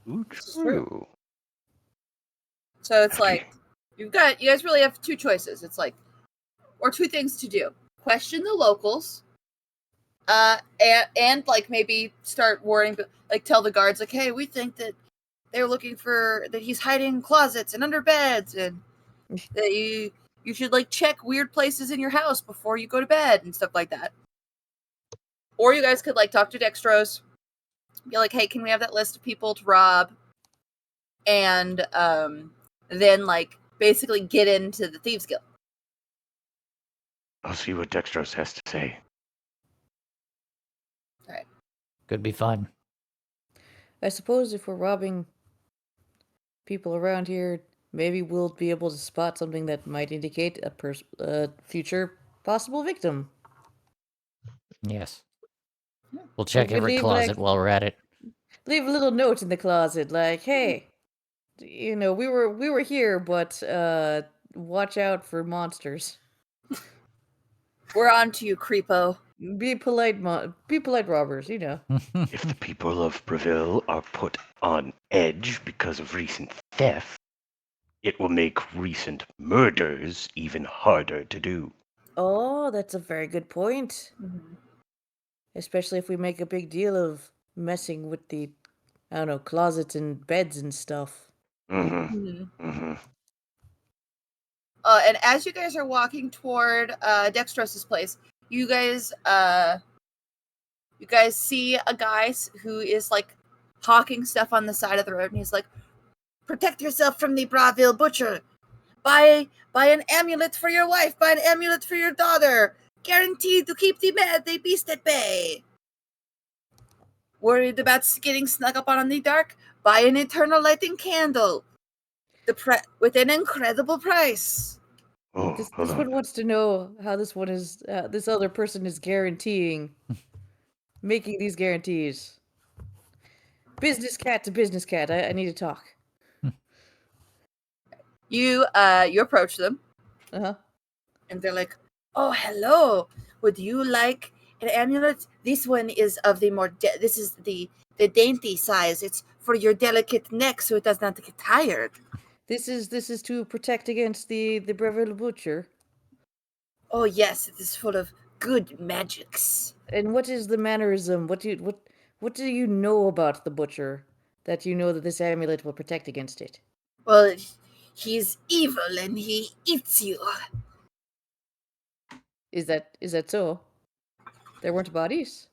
Ooh, This is true. true. So it's like you guys really have two choices. It's like, or two things to do: question the locals, And like maybe start worrying, like tell the guards like, hey, we think that they're looking for that he's hiding in closets and under beds, and that you should like check weird places in your house before you go to bed and stuff like that. Or you guys could like talk to Dextrose, be like, hey, can we have that list of people to rob? And then like basically get into the Thieves Guild. I'll see what Dextrose has to say. Could be fun. I suppose if we're robbing people around here, maybe we'll be able to spot something that might indicate a future possible victim. Yes. We'll check could every leave, closet like- while we're at it. Leave a little note in the closet, like, "Hey, we were here, but watch out for monsters. We're on to you, creepo. Be polite, robbers. You know." If the people of Breville are put on edge because of recent theft, it will make recent murders even harder to do. Oh, that's a very good point. Mm-hmm. Especially if we make a big deal of messing with the, I don't know, closets and beds and stuff. And as you guys are walking toward Dextrose's place, you guys see a guy who is like hawking stuff on the side of the road, and he's like, "Protect yourself from the Braville butcher. Buy an amulet for your wife. Buy an amulet for your daughter. Guaranteed to keep the beast at bay. Worried about getting snuck up on in the dark? Buy an eternal lighting candle. With an incredible price." Oh, This hold one on. wants to know how this other person is guaranteeing, making these guarantees. Business cat to business cat. I need to talk. You approach them, Uh-huh. and they're like, "Oh, hello. Would you like an amulet? This one is of the more this is the dainty size. It's for your delicate neck so it does not get tired." This is to protect against the Breville butcher. "Oh, yes, it is full of good magics." And what is the mannerism? What do you know about the butcher that you know that this amulet will protect against it? "Well, he's evil and he eats you." Is that so? There weren't bodies?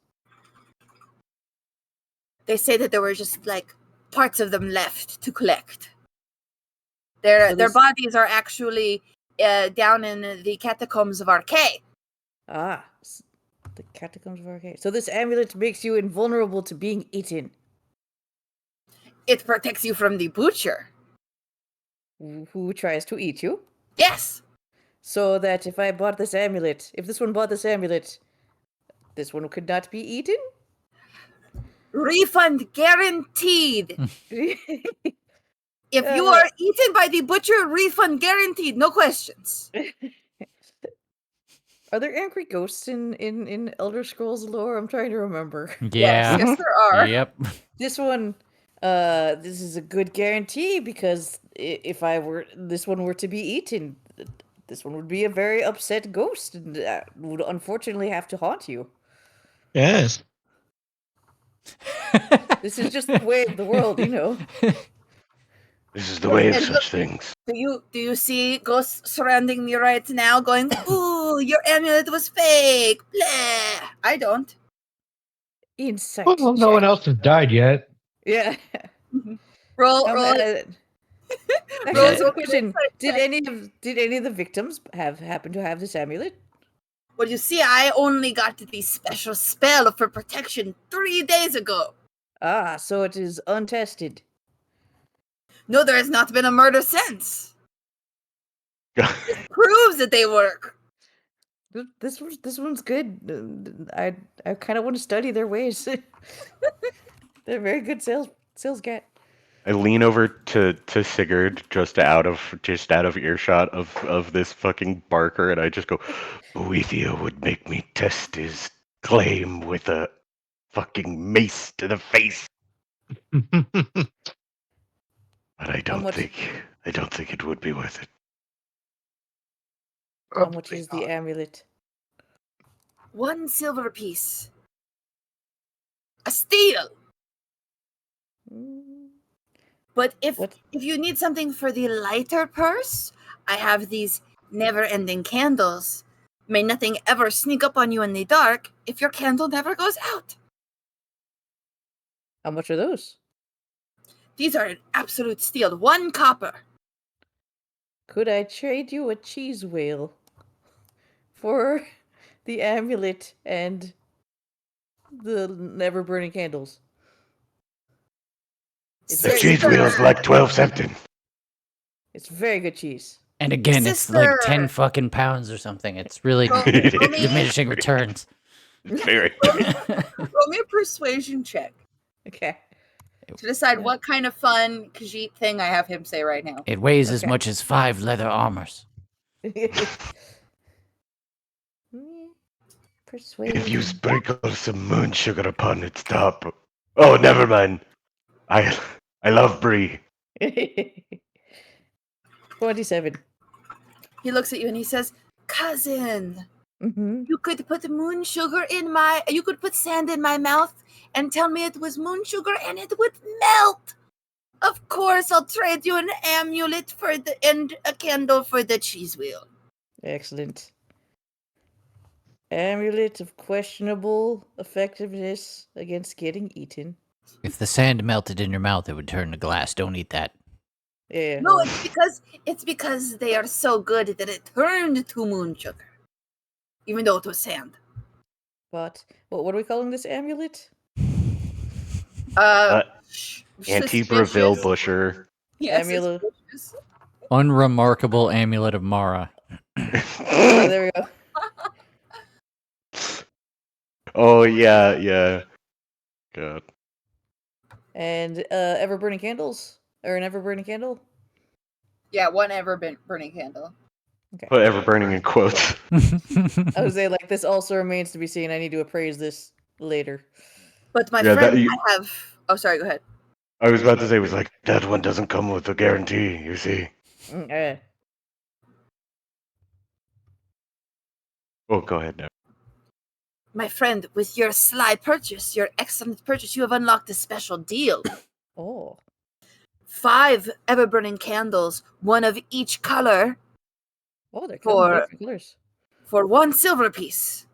They say that there were just like parts of them left to collect. Their So this- bodies are actually down in the catacombs of Arcay. The catacombs of Arcade. So this amulet makes you invulnerable to being eaten. It protects you from the butcher. Who tries to eat you? Yes. So that if I bought this amulet, if this one bought this amulet, this one could not be eaten? Refund guaranteed. If you Uh, are eaten by the butcher, refund guaranteed. No questions. Are there angry ghosts in Elder Scrolls lore? I'm trying to remember. Yeah. Yes, there are. Yep. This one, this is a good guarantee because if this one were to be eaten, this one would be a very upset ghost and would unfortunately have to haunt you. Yes. This is just the way of the world, you know. This is the way of And such things. Do you see ghosts surrounding me right now going, "Ooh, your amulet was fake." Blah. I don't. Insight. Well, no one check. else has died yet. Yeah. Roll. Actually, Rolls that's a with question. insight Did check. any of the victims happen to have this amulet? Well, you see, I only got the special spell for protection 3 days ago. Ah, so it is untested. No, there has not been a murder since. Proves that they work. This one's good. I kind of want to study their ways. They're very good sales cat. I lean over to Sigurd just out of earshot of this fucking barker, and I just go, Boethia would make me test his claim with a fucking mace to the face. But I don't much- think it would be worth it. How much is the amulet? 1 silver piece. A steal. Mm, But if What? you need something for the lighter purse, I have these never-ending candles. May nothing ever sneak up on you in the dark if your candle never goes out. How much are those? These are an absolute steal. 1 copper. Could I trade you a cheese whale for the amulet and the never burning candles? It's The very cheese good wheel's cheese. like 12 something. It's very good cheese. And again, it's like 10 Sister. fucking pounds or something. It's really Roll, It roll is. me, diminishing returns. It's very. roll me a persuasion check Okay. to decide Yeah. what kind of fun Khajiit thing I have him say right now. It weighs as Okay. much as 5 leather armors. Persuade. If you sprinkle some moon sugar upon its top. Oh, never mind. I love brie. 27. He looks at you and he says, "Cousin, Mm-hmm. you could put sand in my mouth and tell me it was moon sugar and it would melt. Of course, I'll trade you an amulet and a candle for the cheese wheel." Excellent. Amulet of questionable effectiveness against getting eaten. If the sand melted in your mouth, it would turn to glass. Don't eat that. Yeah. No, it's because they are so good that it turned to moon sugar, even though it was sand. But what are we calling this amulet? Anti-Braville Busher. Yes, Amulet. it's Unremarkable amulet of Mara. Oh, there we go. Oh, yeah. God. And ever burning candles, or an ever burning candle. yeah, one ever burning candle. Okay. Put ever burning in quotes. I would say like this also remains to be seen. I need to appraise this later. But my Yeah, friend, that- I have. Oh, sorry. Go ahead. I was about to say, it was like, that one doesn't come with a guarantee, you see. Oh, go ahead now. My friend, with your sly purchase, your excellent purchase, you have unlocked a special deal. Oh. 5 ever burning candles, one of each color, Oh, they're coming in different colors. for 1 silver piece.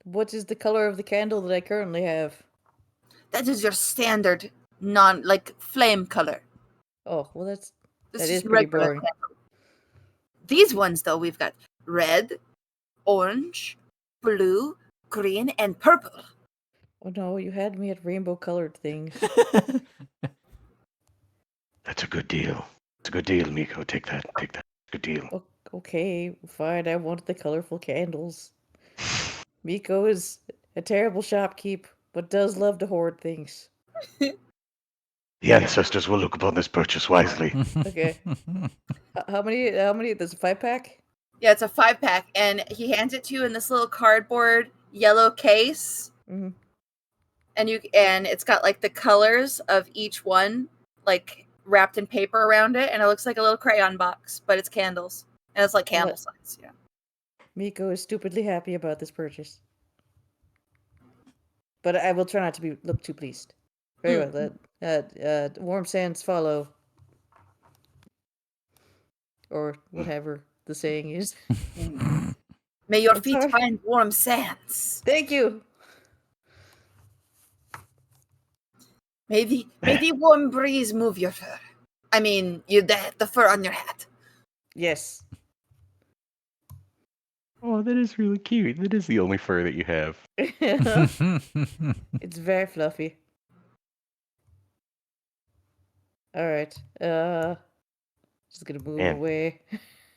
What is the color of the candle that I currently have? That is your standard flame color. Oh, well This that is is pretty regular boring. candle. These ones, though, we've got red, orange, blue, green, and purple. Oh no, you had me at rainbow colored things. That's a good deal. It's a good deal, Miko. Take that. Good deal. Okay, fine. I want the colorful candles. Miko is a terrible shopkeep, but does love to hoard things. The ancestors will look upon this purchase wisely. Okay. How many? There's a 5-pack? Yeah, it's a 5-pack, and he hands it to you in this little cardboard yellow case. Mhm. And it's got like the colors of each one, like wrapped in paper around it, and it looks like a little crayon box, but it's candles, and it's like candle size. Yeah. Miko is stupidly happy about this purchase. But I will try not to look too pleased. Very well. Warm sands follow. Or whatever the saying is. May your I'm feet sorry. find warm sands. Thank you. May the warm breeze move your fur. I mean, the fur on your hat. Yes. Oh, that is really cute. That is the only fur that you have. It's very fluffy. Alright. Just gonna move Man. away.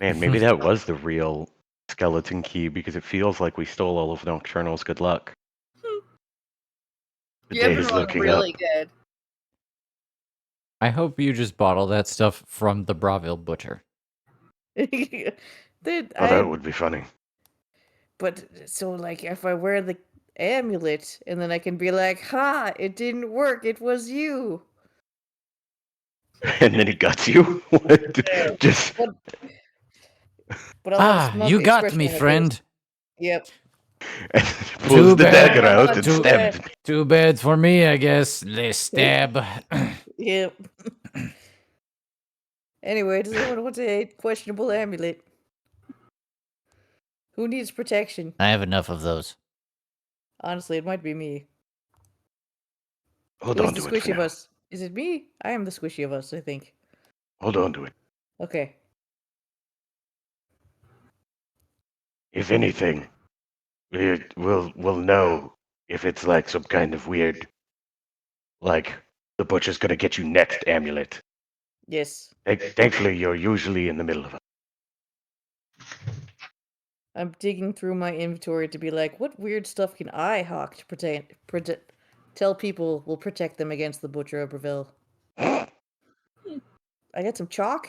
Man, maybe that was the real skeleton key because it feels like we stole all of Nocturnal's good luck. The You have day been is rolling looking really up. good. I hope you just bought all that stuff from the Braville Butcher. Dude, Oh, that would be funny. But so like if I wear the amulet and then I can be like, ha, it didn't work, it was you. And then he got you? What? Just But I'll have smug You got expression me, on my face. friend. Yep. And pulls the bad. dagger out and Too- stabs me. Too bad for me, I guess. They stab. Yep. Anyway, does anyone want a questionable amulet? Who needs protection? I have enough of those. Honestly, it might be me. Hold Who's on the to it for squishy of now. us? Is it me? I am the squishy of us, I think. Hold on to it. Okay. If anything, we'll know if it's like some kind of weird, like the butcher's gonna get you next amulet. Yes. Thankfully, you're usually in the middle of it. I'm digging through my inventory to be like, what weird stuff can I hawk to tell people will protect them against the Butcher of Breville? I got some chalk.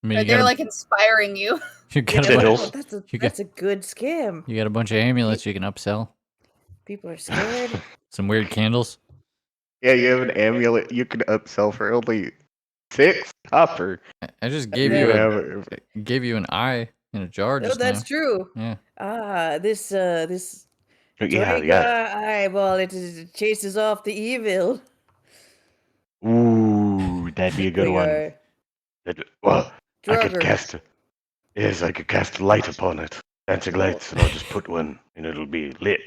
I mean, Or you they're got, like inspiring you. you got, Yeah, a, Fiddles. wow, that's a You got- that's a good scam. you got a bunch of amulets you can upsell. People are scared. Some weird candles. Yeah, you have an amulet you can upsell for only 6 copper. I just gave Yeah. you You a have gave you an eye in a jar Oh, just that's now. true. Yeah. This yeah. Draga eyeball, it chases off the evil. Ooh, that'd be a good There you one. are. Well, I could Drugger. cast. Yes, I could cast light upon it. Dancing lights, and I'll just put one, and it'll be lit.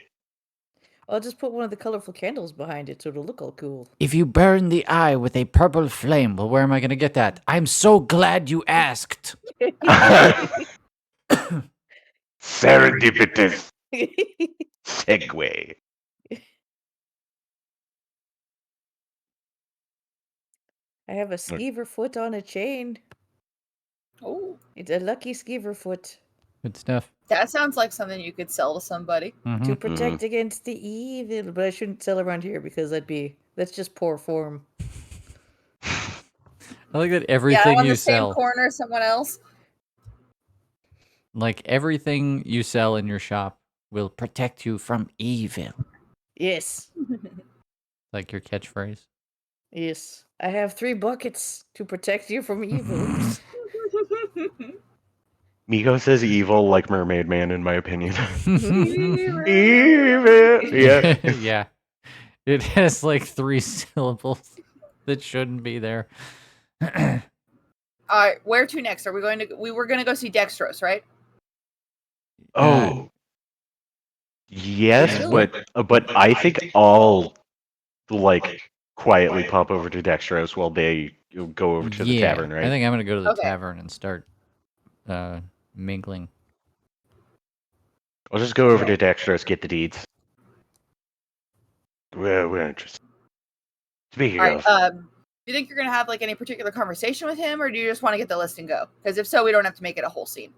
I'll just put one of the colorful candles behind it so it'll look all cool. If you burn the eye with a purple flame, well, where am I going to get that? I'm so glad you asked. Serendipitous segue. I have a skeever foot on a chain. Oh, It's a lucky skeever foot Good stuff. that sounds like something you could sell to somebody. Mhm. to protect against the evil. But I shouldn't sell around here because that's just poor form. I like that Yeah, everything on you the same sell, corner, someone else. like everything you sell in your shop, will protect you from evil. Yes. Like your catchphrase. Yes. I have 3 buckets to protect you from evil. Miko says evil like Mermaid Man, in my opinion. Evil. Evil. Yeah. Yeah. It has like 3 syllables that shouldn't be there. All right, where to next? Are we going to? We were going to go see Dextrose, right? Oh. Yes, Still- but I think I'll like quietly pop over to Dextrose while they go over to the tavern, right? I think I'm gonna go to the Okay. tavern and start mingling. I'll just go over to Dextrose, get the deeds. We're interested. Speaking All right. of, Do you think you're going to have like any particular conversation with him, or do you just want to get the list and go? Because if so, we don't have to make it a whole scene.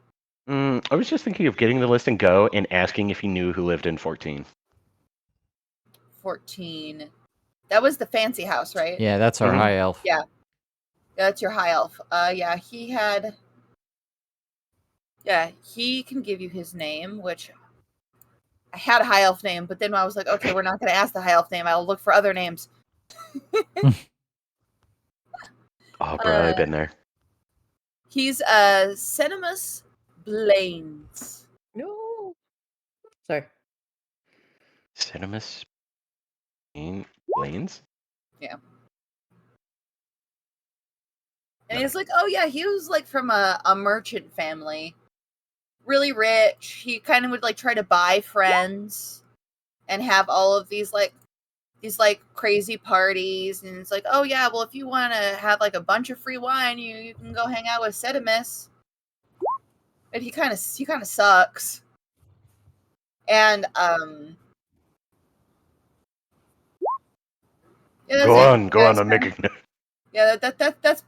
I was just thinking of getting the list and go and asking if he knew who lived in 14. 14. That was the fancy house, right? Yeah, that's our Mhm. high elf. Yeah. That's your high elf. Yeah, he had. Yeah, he can give you his name, which I had a high elf name, but then I was like, okay, we're not going to ask the high elf name. I'll look for other names. Oh, bro, I've been there. He's Cinemus Blaines. No. Sorry. Cinemas Lanes? And he's like, oh yeah, he was like from a merchant family. Really rich. He kind of would like try to buy friends and have all of these crazy parties. And it's like, oh yeah, well if you want to have like a bunch of free wine, you can go hang out with Sedimus. But he kind of sucks. And yeah, Go that's it. on, You go guys on, I'm found- making Yeah, that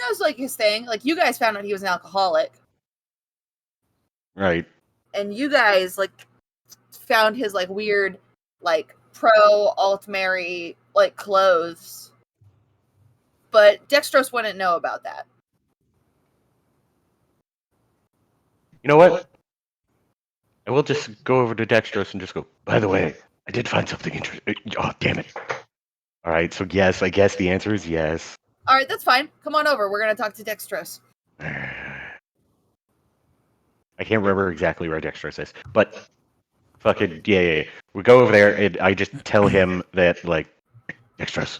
was like his thing. Like you guys found out he was an alcoholic, Right. and you guys like found his like weird like pro alt-Mary like clothes. But Dextrose wouldn't know about that. You know what? I will just go over to Dextrose and just go, by the way, I did find something interesting. Oh, damn it. All right, so yes, I guess the answer is yes. All right, that's fine. Come on over. We're gonna talk to Dextrose. I can't remember exactly where Dextrose is, but Fucking yeah. We go over there, and I just tell him that like, extras,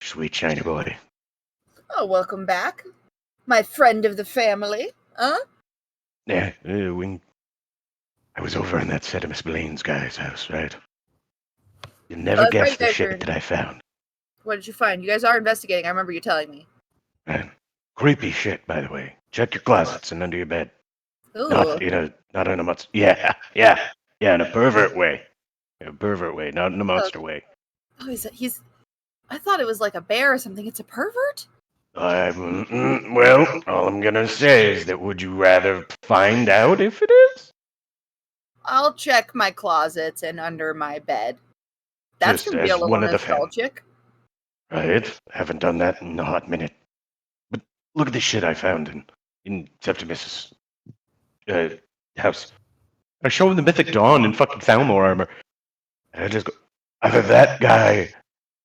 sweet shiny boy. Oh, welcome back, my friend of the family. Huh? Yeah, I was over in that set of Miss Blaine's guy's house, right? You'll never That's right, guess you the guys shit are. that I found. What did you find? You guys are investigating. I remember you telling me. Man, creepy shit, by the way. Check your closets and under your bed. Ooh. Not in a monster. Yeah, in a pervert way. In a pervert way, not in a monster way. Oh, he's. I thought it was like a bear or something. It's a pervert. Well, all I'm gonna say is that would you rather find out if it is? I'll check my closets and under my bed. That's Just gonna be a as little one of the fam. nostalgic. Right? Haven't done that in a hot minute. But look at the shit I found in Septimus's house. I show him the Mythic Dawn in fucking Thalmor armor. And I just go, either that guy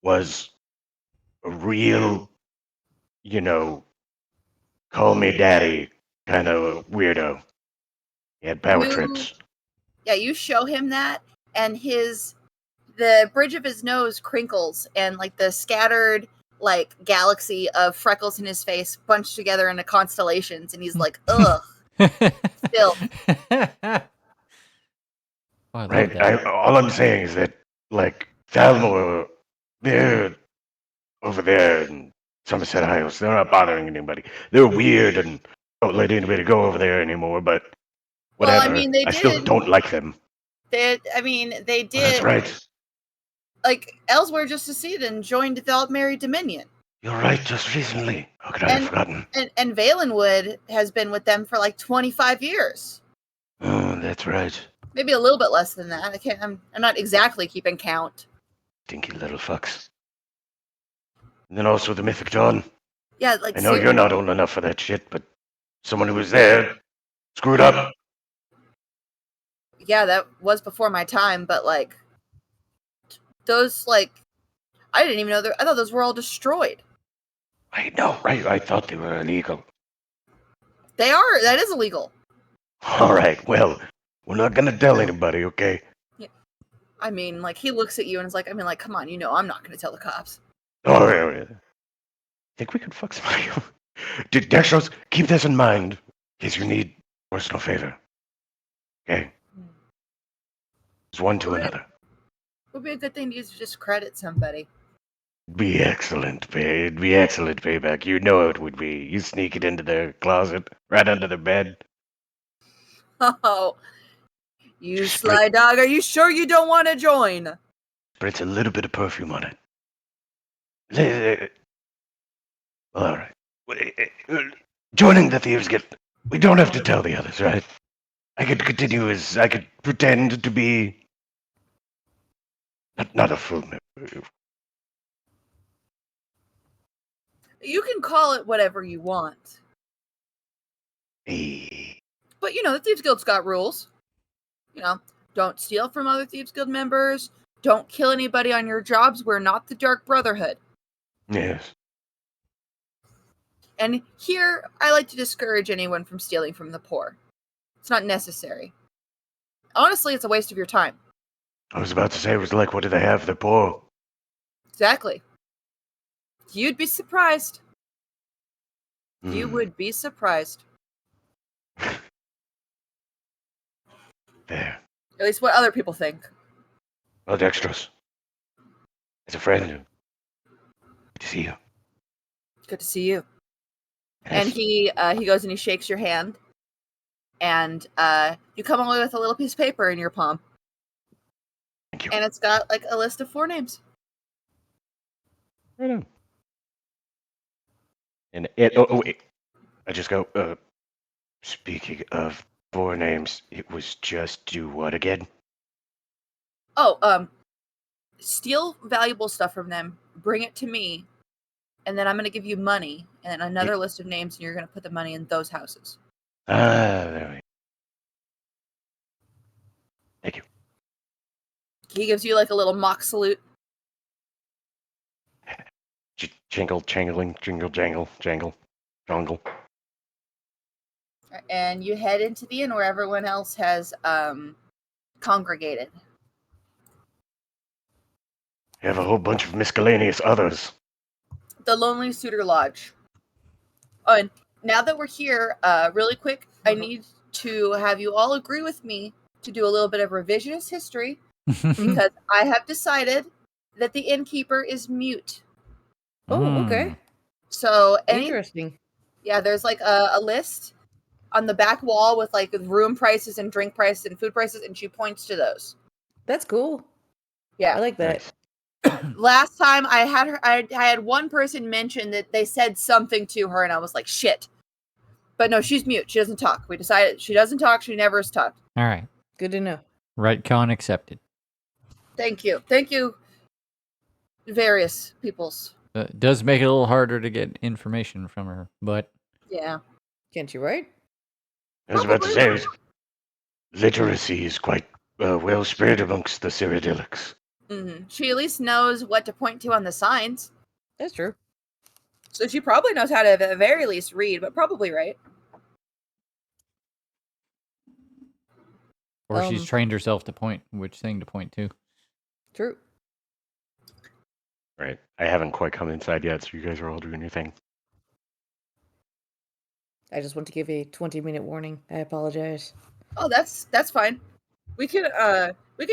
was a real, call me daddy kind of weirdo. He had power trips. Yeah, you show him that, and the bridge of his nose crinkles, and like the scattered like galaxy of freckles in his face bunched together into constellations, and he's like, ugh, still. Oh, I love Right? that. All I'm saying is that, like, Thalmor, they're over there in Somerset Hills. They're not bothering anybody. They're weird and don't let anybody go over there anymore, but Well, whatever. I mean, they still did. don't like them. They did. Well, that's right. Like, Elsewhere just seceded and joined the Altmerry Dominion. You're right, just recently. How could I have forgotten? And Valenwood has been with them for like 25 years. Oh, that's right. Maybe a little bit less than that. I'm not exactly keeping count. Stinky little fucks. And then also the Mythic Dawn. Yeah, like I know you're not old enough for that shit, but someone who was there screwed up. Yeah, that was before my time, but like those I didn't even know I thought those were all destroyed. I know, right? I thought they were illegal. They are. That is illegal. All right, well, we're not gonna tell anybody, okay? Yeah. I mean, like he looks at you and is like, come on, I'm not going to tell the cops. Oh, yeah. Think we could fuck somebody up? Dude, Dextros, keep this in mind in case you need personal favor. Okay? It's one to another. Would be a good thing to use to just credit somebody. Be excellent, it'd be excellent payback. You know it would be. You sneak it into their closet, right under their bed. Oh, you sly dog! Are you sure you don't want to join? Spritz a little bit of perfume on it. All right. Joining the Thieves Guild. We don't have to tell the others, right? I could continue as I could pretend to be not a full member. You can call it whatever you want. Hey. But the Thieves Guild's got rules. Don't steal from other Thieves Guild members. Don't kill anybody on your jobs. We're not the Dark Brotherhood. Yes. And here, I like to discourage anyone from stealing from the poor. It's not necessary. Honestly, it's a waste of your time. I was about to say, it was like, what do they have? They're poor. Exactly. You'd be surprised. You would be surprised. There. At least what other people think. Well, Dextros. As a friend. Good to see you. Good to see you. Yes. And he goes and he shakes your hand. And you come away with a little piece of paper in your palm. Thank you. And it's got like a list of 4 names. Right on. And wait. I just go, speaking of 4 names, it was just do what again? Oh, steal valuable stuff from them, bring it to me, and then I'm going to give you money and another list of names, and you're going to put the money in those houses. There we go. Thank you. He gives you like a little mock salute. Jingle, jangling, jingle, jangle, jangle, jungle. And you head into the inn where everyone else has congregated. You have a whole bunch of miscellaneous others. The Lonely Suitor Lodge. Oh, and now that we're here, really quick, I need to have you all agree with me to do a little bit of revisionist history because I have decided that the innkeeper is mute. Oh, okay. So Interesting. yeah, there's like a list on the back wall with like room prices and drink prices and food prices, and she points to those. That's cool. Yeah. I like that. Nice. Last time I had one person mention that they said something to her, and I was like, shit. But no, she's mute. She doesn't talk. We decided she doesn't talk. She never has talked. All right. Good to know. Retcon accepted. Thank you. Thank you, various peoples. Does make it a little harder to get information from her, but Yeah. Can't you write? I was about to say, literacy is quite well spread amongst the Cyrodiilics. Mm-hmm. She at least knows what to point to on the signs. That's true. So she probably knows how to, at the very least, read, but probably right. or she's trained herself to point which thing to point to. True. Right. I haven't quite come inside yet, so you guys are all doing your thing. I just want to give a 20-minute warning. I apologize. Oh, that's fine. We could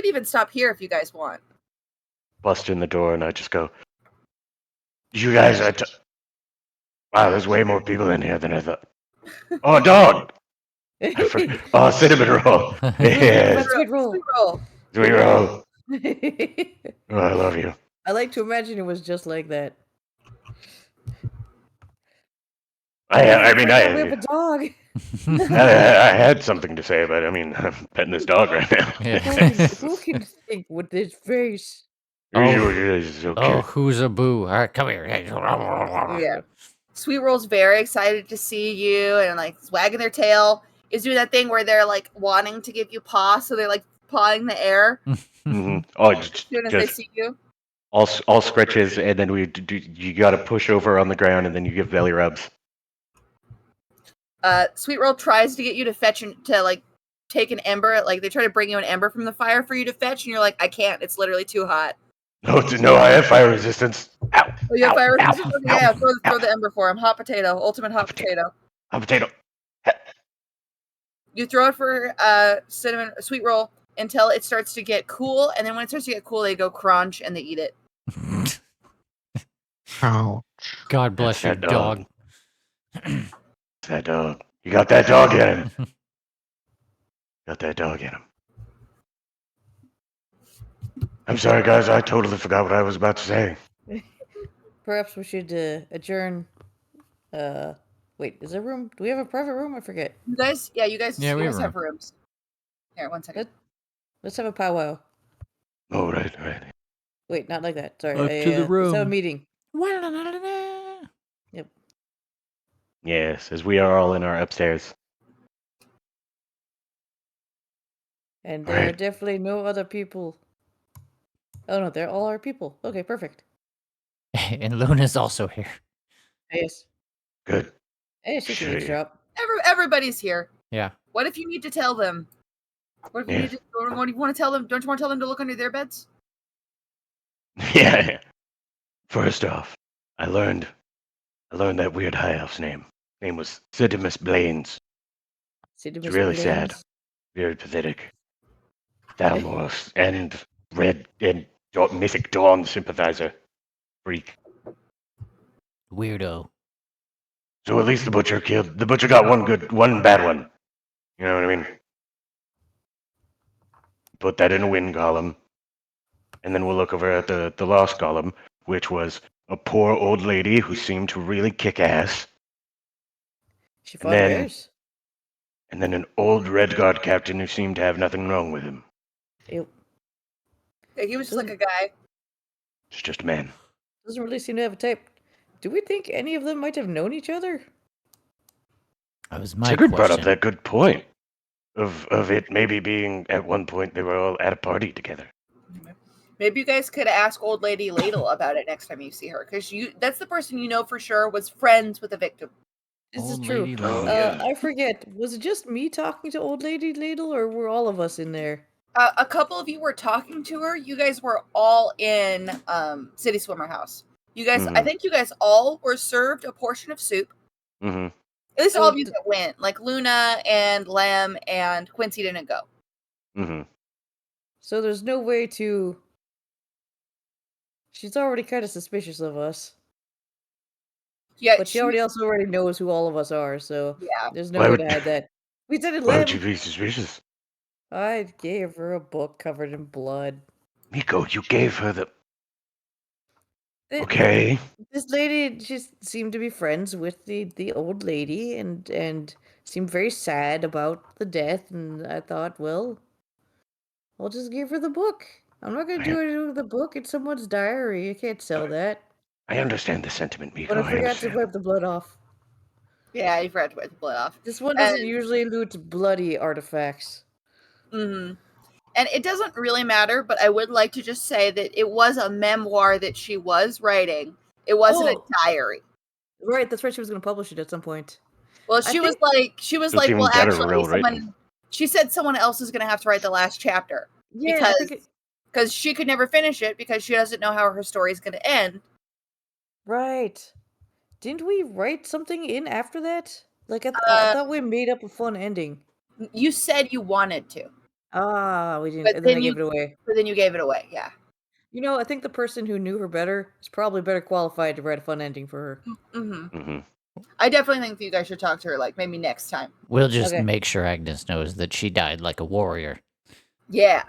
even stop here if you guys want. Bust in the door, and I just go, you guys are... Wow, there's way more people in here than I thought. Oh, dog! Oh, cinnamon roll. Yeah, Sweet roll. Sweet roll. sweet roll. Oh, I love you. I like to imagine it was just like that. I We have a mean, dog. I had something to say, but I mean, I'm petting this dog right now. Yeah. Who can think with this face? It's okay. Oh, who's a boo? All right, come here. Yeah. Sweet Roll's very excited to see you and like wagging their tail. Is doing that thing where they're like wanting to give you paw, so they're like pawing the air Mhm. Oh, as soon as they just see you. all scratches, and then you got to push over on the ground, and then you give belly rubs. Sweet Roll tries to get you to fetch and to like take an ember. Like they try to bring you an ember from the fire for you to fetch, and you're like, I can't. It's literally too hot. No, I have fire resistance. Ow! Oh, you have Ow, fire ow, resistance? Okay, ow, yeah, ow. throw the ember for him. Hot potato, ultimate hot potato. A potato. You throw it for cinnamon sweet roll until it starts to get cool, and then when it starts to get cool, they go crunch and they eat it. Oh, God bless you, That's that dog. That dog. You got that dog in him. Got that dog in him. I'm sorry, guys. I totally forgot what I was about to say. Perhaps we should adjourn. Wait, is there room? Do we have a private room? I forget. You guys, Yeah, you we guys have have rooms. Here, 1 second. Let's have a powwow. Oh, right. Wait, not like that. Sorry. Up to the Let's have a room. meeting. Yes, as we are all in our upstairs. And there are Right. definitely no other people. Oh no, they're all our people. Okay, perfect. And Luna's also here. Yes. Good. Hey, she can Sure. eavesdrop. Everybody's here. Yeah. What if you need to tell them? What if you Yes. need to? What do you want to tell them? Don't you want to tell them to look under their beds? Yeah. First off, I learned that weird high elf's name. Name was Sidimus Blaines. It's really sad. Very pathetic. Thalmor and Red and Mythic Dawn sympathizer. Freak. Weirdo. So at least the butcher got one bad one. You know what I mean? Put that in a win column. And then we'll look over at the loss column, which was a poor old lady who seemed to really kick ass. She fought then- bears. And then an old Red Guard captain who seemed to have nothing wrong with him. Ew. Yeah, he was just like a guy. It's just a man. Doesn't really seem to have a type. Do we think any of them might have known each other? That was my Sigurd brought up question. that good point of it maybe being at one point they were all at a party together. Maybe you guys could ask old lady Ladle about it next time you see her, because that's the person you know for sure was friends with the victim. This is Old true. lady Oh, ladle. yeah. I forget. Was it just me talking to old lady Ladle, or were all of us in there? A couple of you were talking to her. You guys were all in City Swimmer House. You guys, I Mhm. think you guys all were served a portion of soup. Mm-hmm. At least So all of you th- that went. Like Luna and Lem and Quincy didn't go. Mm-hmm. So there's no way to. She's already kind of suspicious of us, Yeah, but she already knows who all of us are. So yeah. there's no Why way would to hide that. We did it, why would you Lem. be suspicious? I gave her a book covered in blood. Miko, you gave her the It- okay. This lady just seemed to be friends with the old lady, and seemed very sad about the death. And I thought, well, I'll just give her the book. I'm not gonna do anything with the book. It's someone's diary. You can't sell that. I understand the sentiment, But Miko. I I forgot to understand. wipe the blood off. Yeah, you forgot to wipe the blood off. This one doesn't And- usually loot bloody artifacts. Mm-hmm. And it doesn't really matter, but I would like to just say that it was a memoir that she was writing. It wasn't Oh. a diary. Right, that's right. She was gonna publish it at some point. Well, I she was It's like, even well, better actually, real written. she said someone else is going to have to write the last chapter Yeah, I think because she could never finish it because she doesn't know how her story is going to end. right. Didn't we write something in after that? Like I Uh, thought we made up a fun ending. You said you wanted to, Ah, we didn't, but and then I then gave it away. you gave it away. Yeah. You know, I think the person who knew her better is probably better qualified to write a fun ending for her. Mm-hmm. Mm-hmm. I definitely think that you guys should talk to her, like maybe next time. We'll just Okay. make sure Agnes knows that she died like a warrior. Yeah.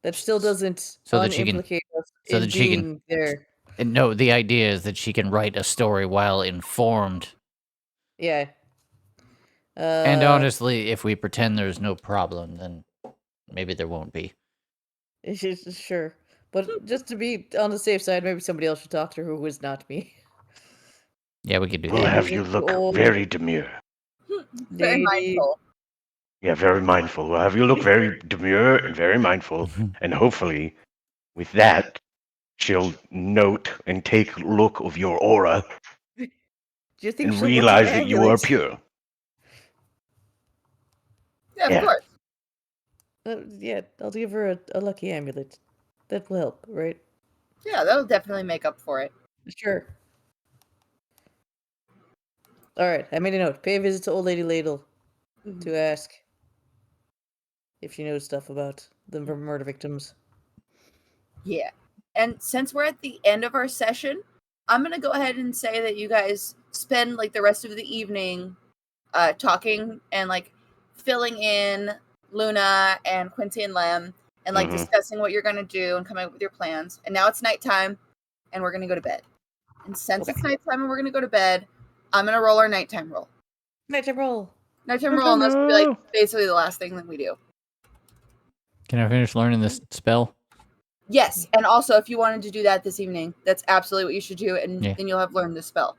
That still doesn't So that she can- unimplicate us so in that she can- being there. And no, the idea is that she can write a story while informed. Yeah. And honestly, if we pretend there's no problem, then maybe there won't be. Sure. But just to be on the safe side, maybe somebody else should talk to her who is not me. Yeah, we could do We'll that. have you look old very demure. Very lady. mindful. Yeah, very mindful. We'll have you look very demure and very mindful, and hopefully, with that, she'll note and take look of your aura Do you think and she'll look realize at that you are amulets? pure. Yeah, Yeah. of course. Yeah, I'll give her a lucky amulet. That will help, right? Yeah, that'll definitely make up for it. Sure. Alright, I made a note. Pay a visit to Old Lady Ladle to ask if she knows stuff about the murder victims. Yeah. And since we're at the end of our session, I'm going to go ahead and say that you guys spend like the rest of the evening talking and like filling in Luna and Quincy and Lem and like Mhm. discussing what you're going to do and coming up with your plans. And now it's nighttime and we're going to go to bed. And since it's nighttime and we're going to go to bed, I'm going to roll our nighttime roll. Nighttime roll! Nighttime roll, and that's gonna be like basically the last thing that we do. Can I finish learning this spell? Yes, and also if you wanted to do that this evening, that's absolutely what you should do, and Yeah. then you'll have learned the spell.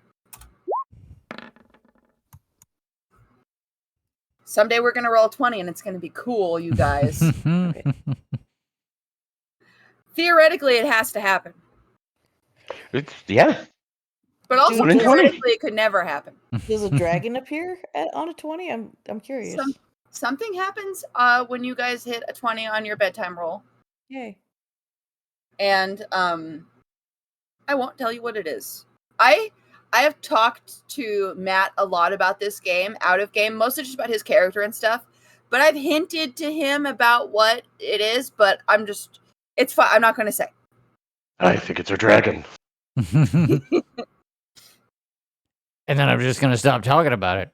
Someday we're gonna roll 20 and it's gonna be cool, you guys. Theoretically, it has to happen. Yeah. But also One in 20. theoretically, it could never happen. Does a dragon appear on a 20? I'm curious. Something happens when you guys hit a 20 on your bedtime roll. Yay. And I won't tell you what it is. I have talked to Matt a lot about this game, out of game, mostly just about his character and stuff. But I've hinted to him about what it is, but it's fine. I'm not going to say. I think it's a dragon. And then I'm just gonna stop talking about it.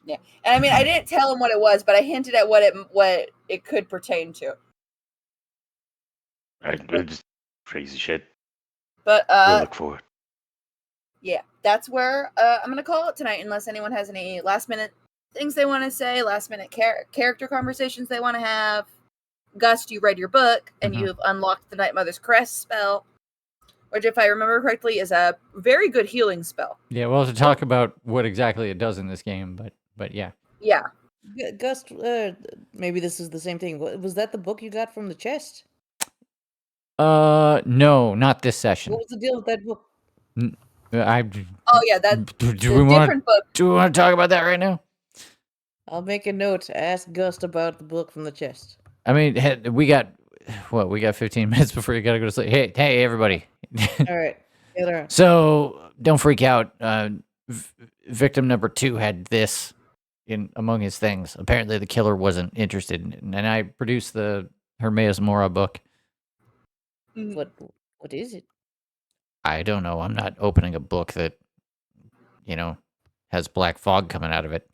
Yeah, and I mean, I didn't tell him what it was, but I hinted at what it could pertain to. It's crazy shit. But We'll look for it. yeah, that's where I'm going to call it tonight, unless anyone has any last minute things they want to say, last minute character conversations they want to have. Gust, you read your book and Mhm. you've unlocked the Night Mother's Crest spell, which, if I remember correctly, is a very good healing spell. Yeah, we'll have to talk about what exactly it does in this game, but yeah. Yeah. Gust, maybe this is the same thing. Was that the book you got from the chest? No, not this session. What was the deal with that book? Oh yeah, that do the we want different book. do we want to talk about that right now? I'll make a note to ask Gust about the book from the chest. I mean, we got 15 minutes before you gotta go to sleep. Hey, everybody. All right. Get around. So don't freak out. Victim number 2 had this in among his things. Apparently, the killer wasn't interested in it, and I produced the Hermaeus Mora book. Mhm. What is it? I don't know. I'm not opening a book that, has black fog coming out of it.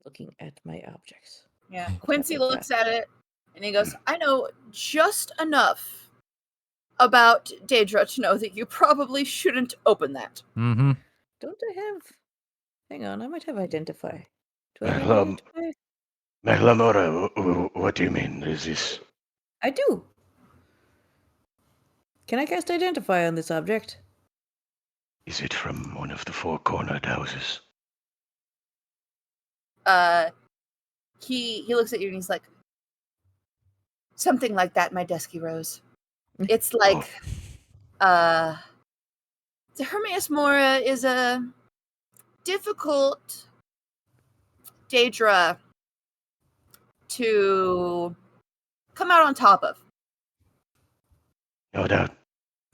Looking at my objects. Yeah. Quincy Okay, looks at it and he goes, I know just enough about Daedra to know that you probably shouldn't open that. Mm-hmm. Don't I have? Hang on, I might have identify. Do I have Mahlam, identify? Mahlamora, what do you mean? Is this? I do. Can I cast identify on this object? Is it from one of the four-cornered houses? He looks at you and he's like, something like that, my dusky rose. It's like the Hermaeus Mora is a difficult Daedra to come out on top of. No doubt.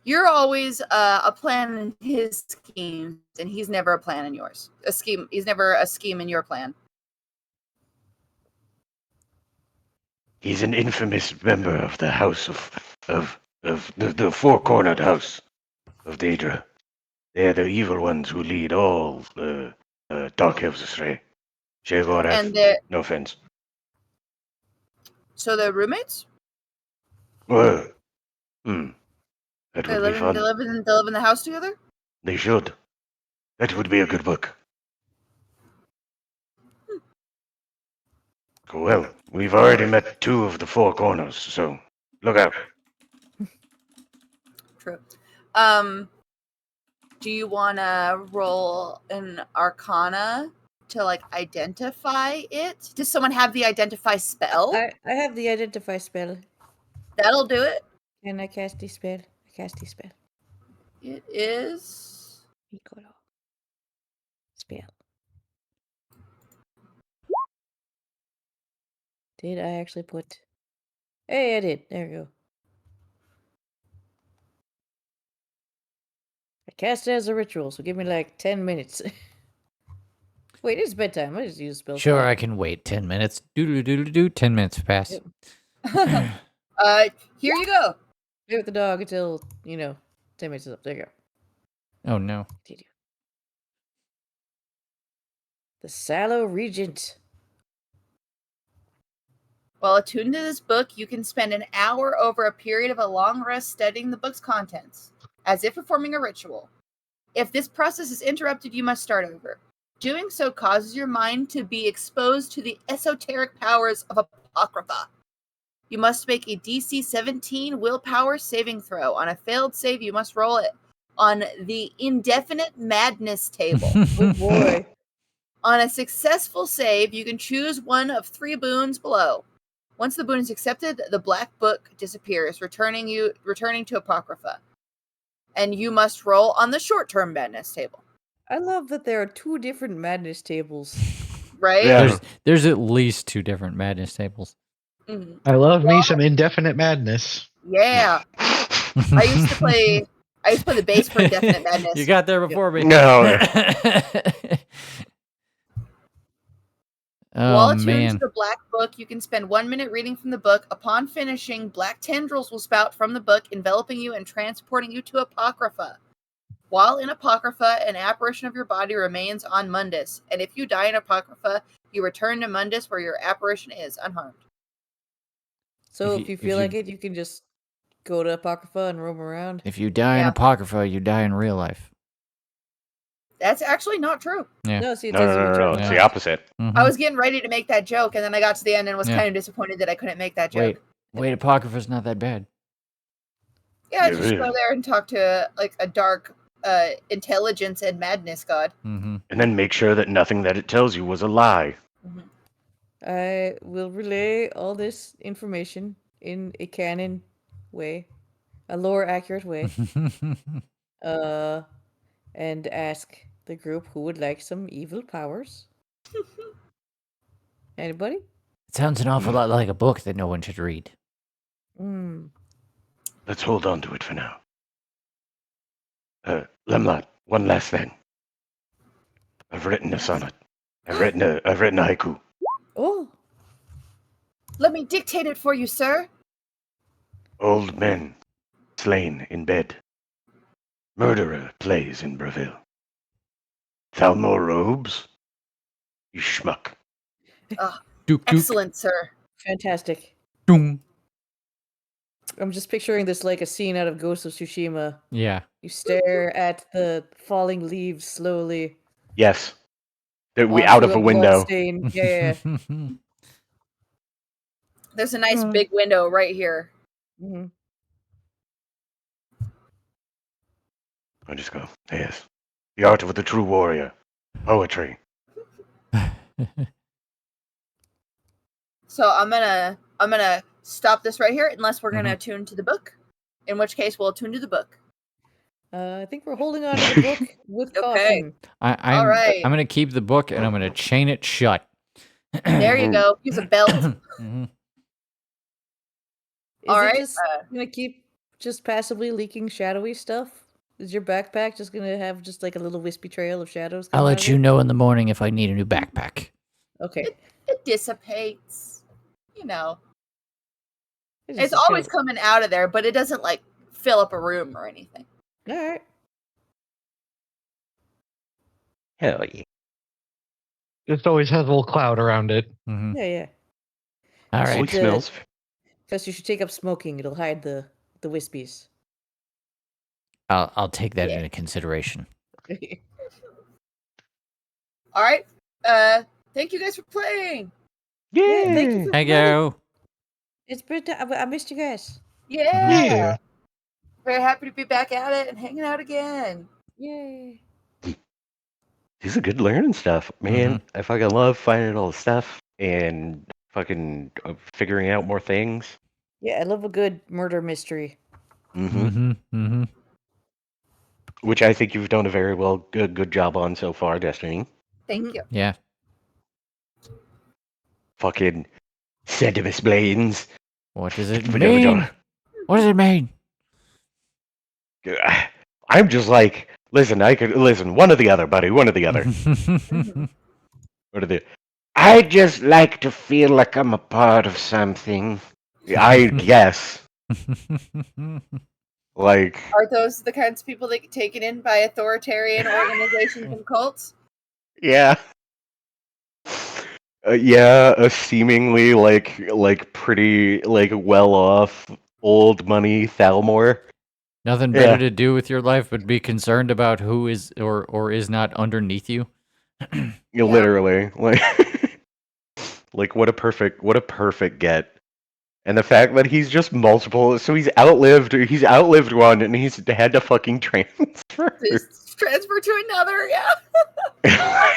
You're always a plan in his schemes, and he's never a plan in yours. A scheme. He's never a scheme in your plan. He's an infamous member of the house of the four-cornered house of Daedra. They're the evil ones who lead all dark elves astray. And they're- no offense. So they're roommates. Well, that They would live be in, fun. they live in the house together. They should. That would be a good book. Well, we've already met 2 of the 4 corners, so look out. True. Do you want to roll an Arcana to like identify it? Does someone have the identify spell? I have the identify spell. That'll do it. Can I cast the spell? I cast the spell. It is. Piccolo. Spell. Did I actually put? Hey, I did. There we go. I cast it as a ritual, so give me like 10 minutes. Wait, it's bedtime. I just use spell. Sure, slot. I can wait 10 minutes. Do. 10 minutes pass. Yep. Here you go. Play with the dog until 10 minutes is up. There you go. Oh no. Continue. The Sallow Regent. While attuned to this book, you can spend an hour over a period of a long rest studying the book's contents, as if performing a ritual. If this process is interrupted, you must start over. Doing so causes your mind to be exposed to the esoteric powers of Apocrypha. You must make a DC 17 willpower saving throw. On a failed save, you must roll it on the indefinite madness table. Oh boy. On a successful save, you can choose one of 3 boons below. Once the boon is accepted, the black book disappears, returning to Apocrypha. And you must roll on the short-term madness table. I love that there are 2 different madness tables. Right? Yeah. There's at least 2 different madness tables. Mhm. I love me some indefinite madness. Yeah. I used to play the bass for Indefinite Madness. You got there before me. No. While Oh attuned to man. the black book, you can spend 1 minute reading from the book. Upon finishing, black tendrils will spout from the book, enveloping you and transporting you to Apocrypha. While in Apocrypha, an apparition of your body remains on Mundus, and if you die in Apocrypha, you return to Mundus where your apparition is, unharmed. So If if you- you if feel you- like it, you can just go to Apocrypha and roam around. If you die in Yeah. Apocrypha, you die in real life. That's actually not true. Yeah. No, see, it No, says no, you no, no, return no. to It's Yeah. the opposite. Mhm. I was getting ready to make that joke, and then I got to the end and was Yeah. kind of disappointed that I couldn't make that joke. Wait, Apocrypha's not that bad. Yeah, Yeah, just go really. there and talk to like a dark intelligence and madness god. Mm-hmm. And then make sure that nothing that it tells you was a lie. I will relay all this information in a canon way, a lore accurate way, and ask the group who would like some evil powers. Anybody? It sounds an awful lot like a book that no one should read. Let's hold on to it for now. Lemlot, one last thing. I've written a sonnet. I've written a haiku. Oh, Let me dictate it for you, sir. Old men slain in bed. Murderer plays in Breville. Thalmor robes? You schmuck. Ah, Dook, dook, excellent, sir. fantastic. doom. I'm just picturing this like a scene out of Ghost of Tsushima. Yeah. You stare at the falling leaves slowly. Yes. That we onto out of a window. bloodstain. Yeah. There's a nice big window right here. Mhm. I just go, yes. The art of the true warrior. Poetry. So I'm gonna stop this right here unless we're gonna attune to the book. In which case we'll attune to the book. I think we're holding on to the book with Okay. caution. I'm Alright. I'm gonna keep the book and I'm gonna chain it shut. There you go. Use a belt. Mhm. Is All it right, just gonna keep just passively leaking shadowy stuff? Is your backpack just gonna have just like a little wispy trail of shadows? I'll coming out let of you it? know in the morning if I need a new backpack. Okay. It dissipates. You know. It's It's just a always coming out of there, but it doesn't like fill up a room or anything. All right. Hell yeah. Just always has a little cloud around it. Mhm. Yeah. All You right. It should, smells. Plus, you should take up smoking. It'll hide the wispies. I'll take that Yeah. into consideration. All right. Thank you guys for playing. Yeah, thank you for I playing. go. It's been. I missed you guys. Yeah. Yeah. Very happy to be back at it and hanging out again. Yay. These are good learning stuff, man. I fucking love finding all the stuff and fucking figuring out more things. Yeah, I love a good murder mystery. Which I think you've done a very good job on so far, Destiny. Thank you. Yeah. Fucking Sedimus Blades. What does it But mean? What does it mean? I'm just like, listen, one or the other, buddy, one or the other. What are the? I just like to feel like I'm a part of something. I guess. Like, Are those the kinds of people that get taken in by authoritarian organizations and cults? yeah. Yeah, a seemingly like pretty like well-off old money Thalmor. Nothing better to do with your life but be concerned about who is or is not underneath you. You literally like like what a perfect get. And the fact that he's just multiple, so he's outlived one and he's had to fucking transfer. Just transfer to another, yeah.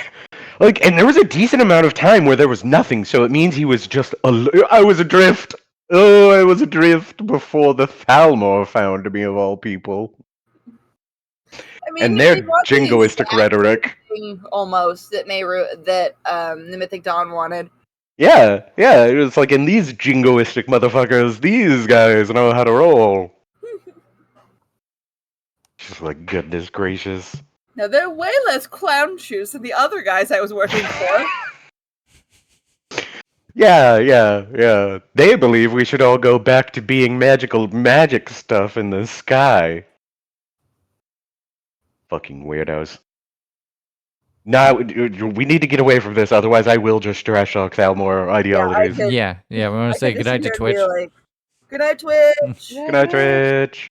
Like, and there was a decent amount of time where there was nothing, so it means he was just I was adrift. Oh, I was adrift before the Thalmor found me, of all people. I mean, And they their want the jingoistic exact rhetoric. thing almost that the Mythic Dawn wanted. Yeah, it was like, in these jingoistic motherfuckers, these guys know how to roll. Just like, goodness gracious. Now they're way less clown shoes than the other guys I was working for. Yeah. They believe we should all go back to being magic stuff in the sky. Fucking weirdos. No, we need to get away from this, otherwise I will just trash talk Thalmor ideologies. Yeah. We want to say goodnight to Twitch. Good night, Twitch. Good night, Twitch.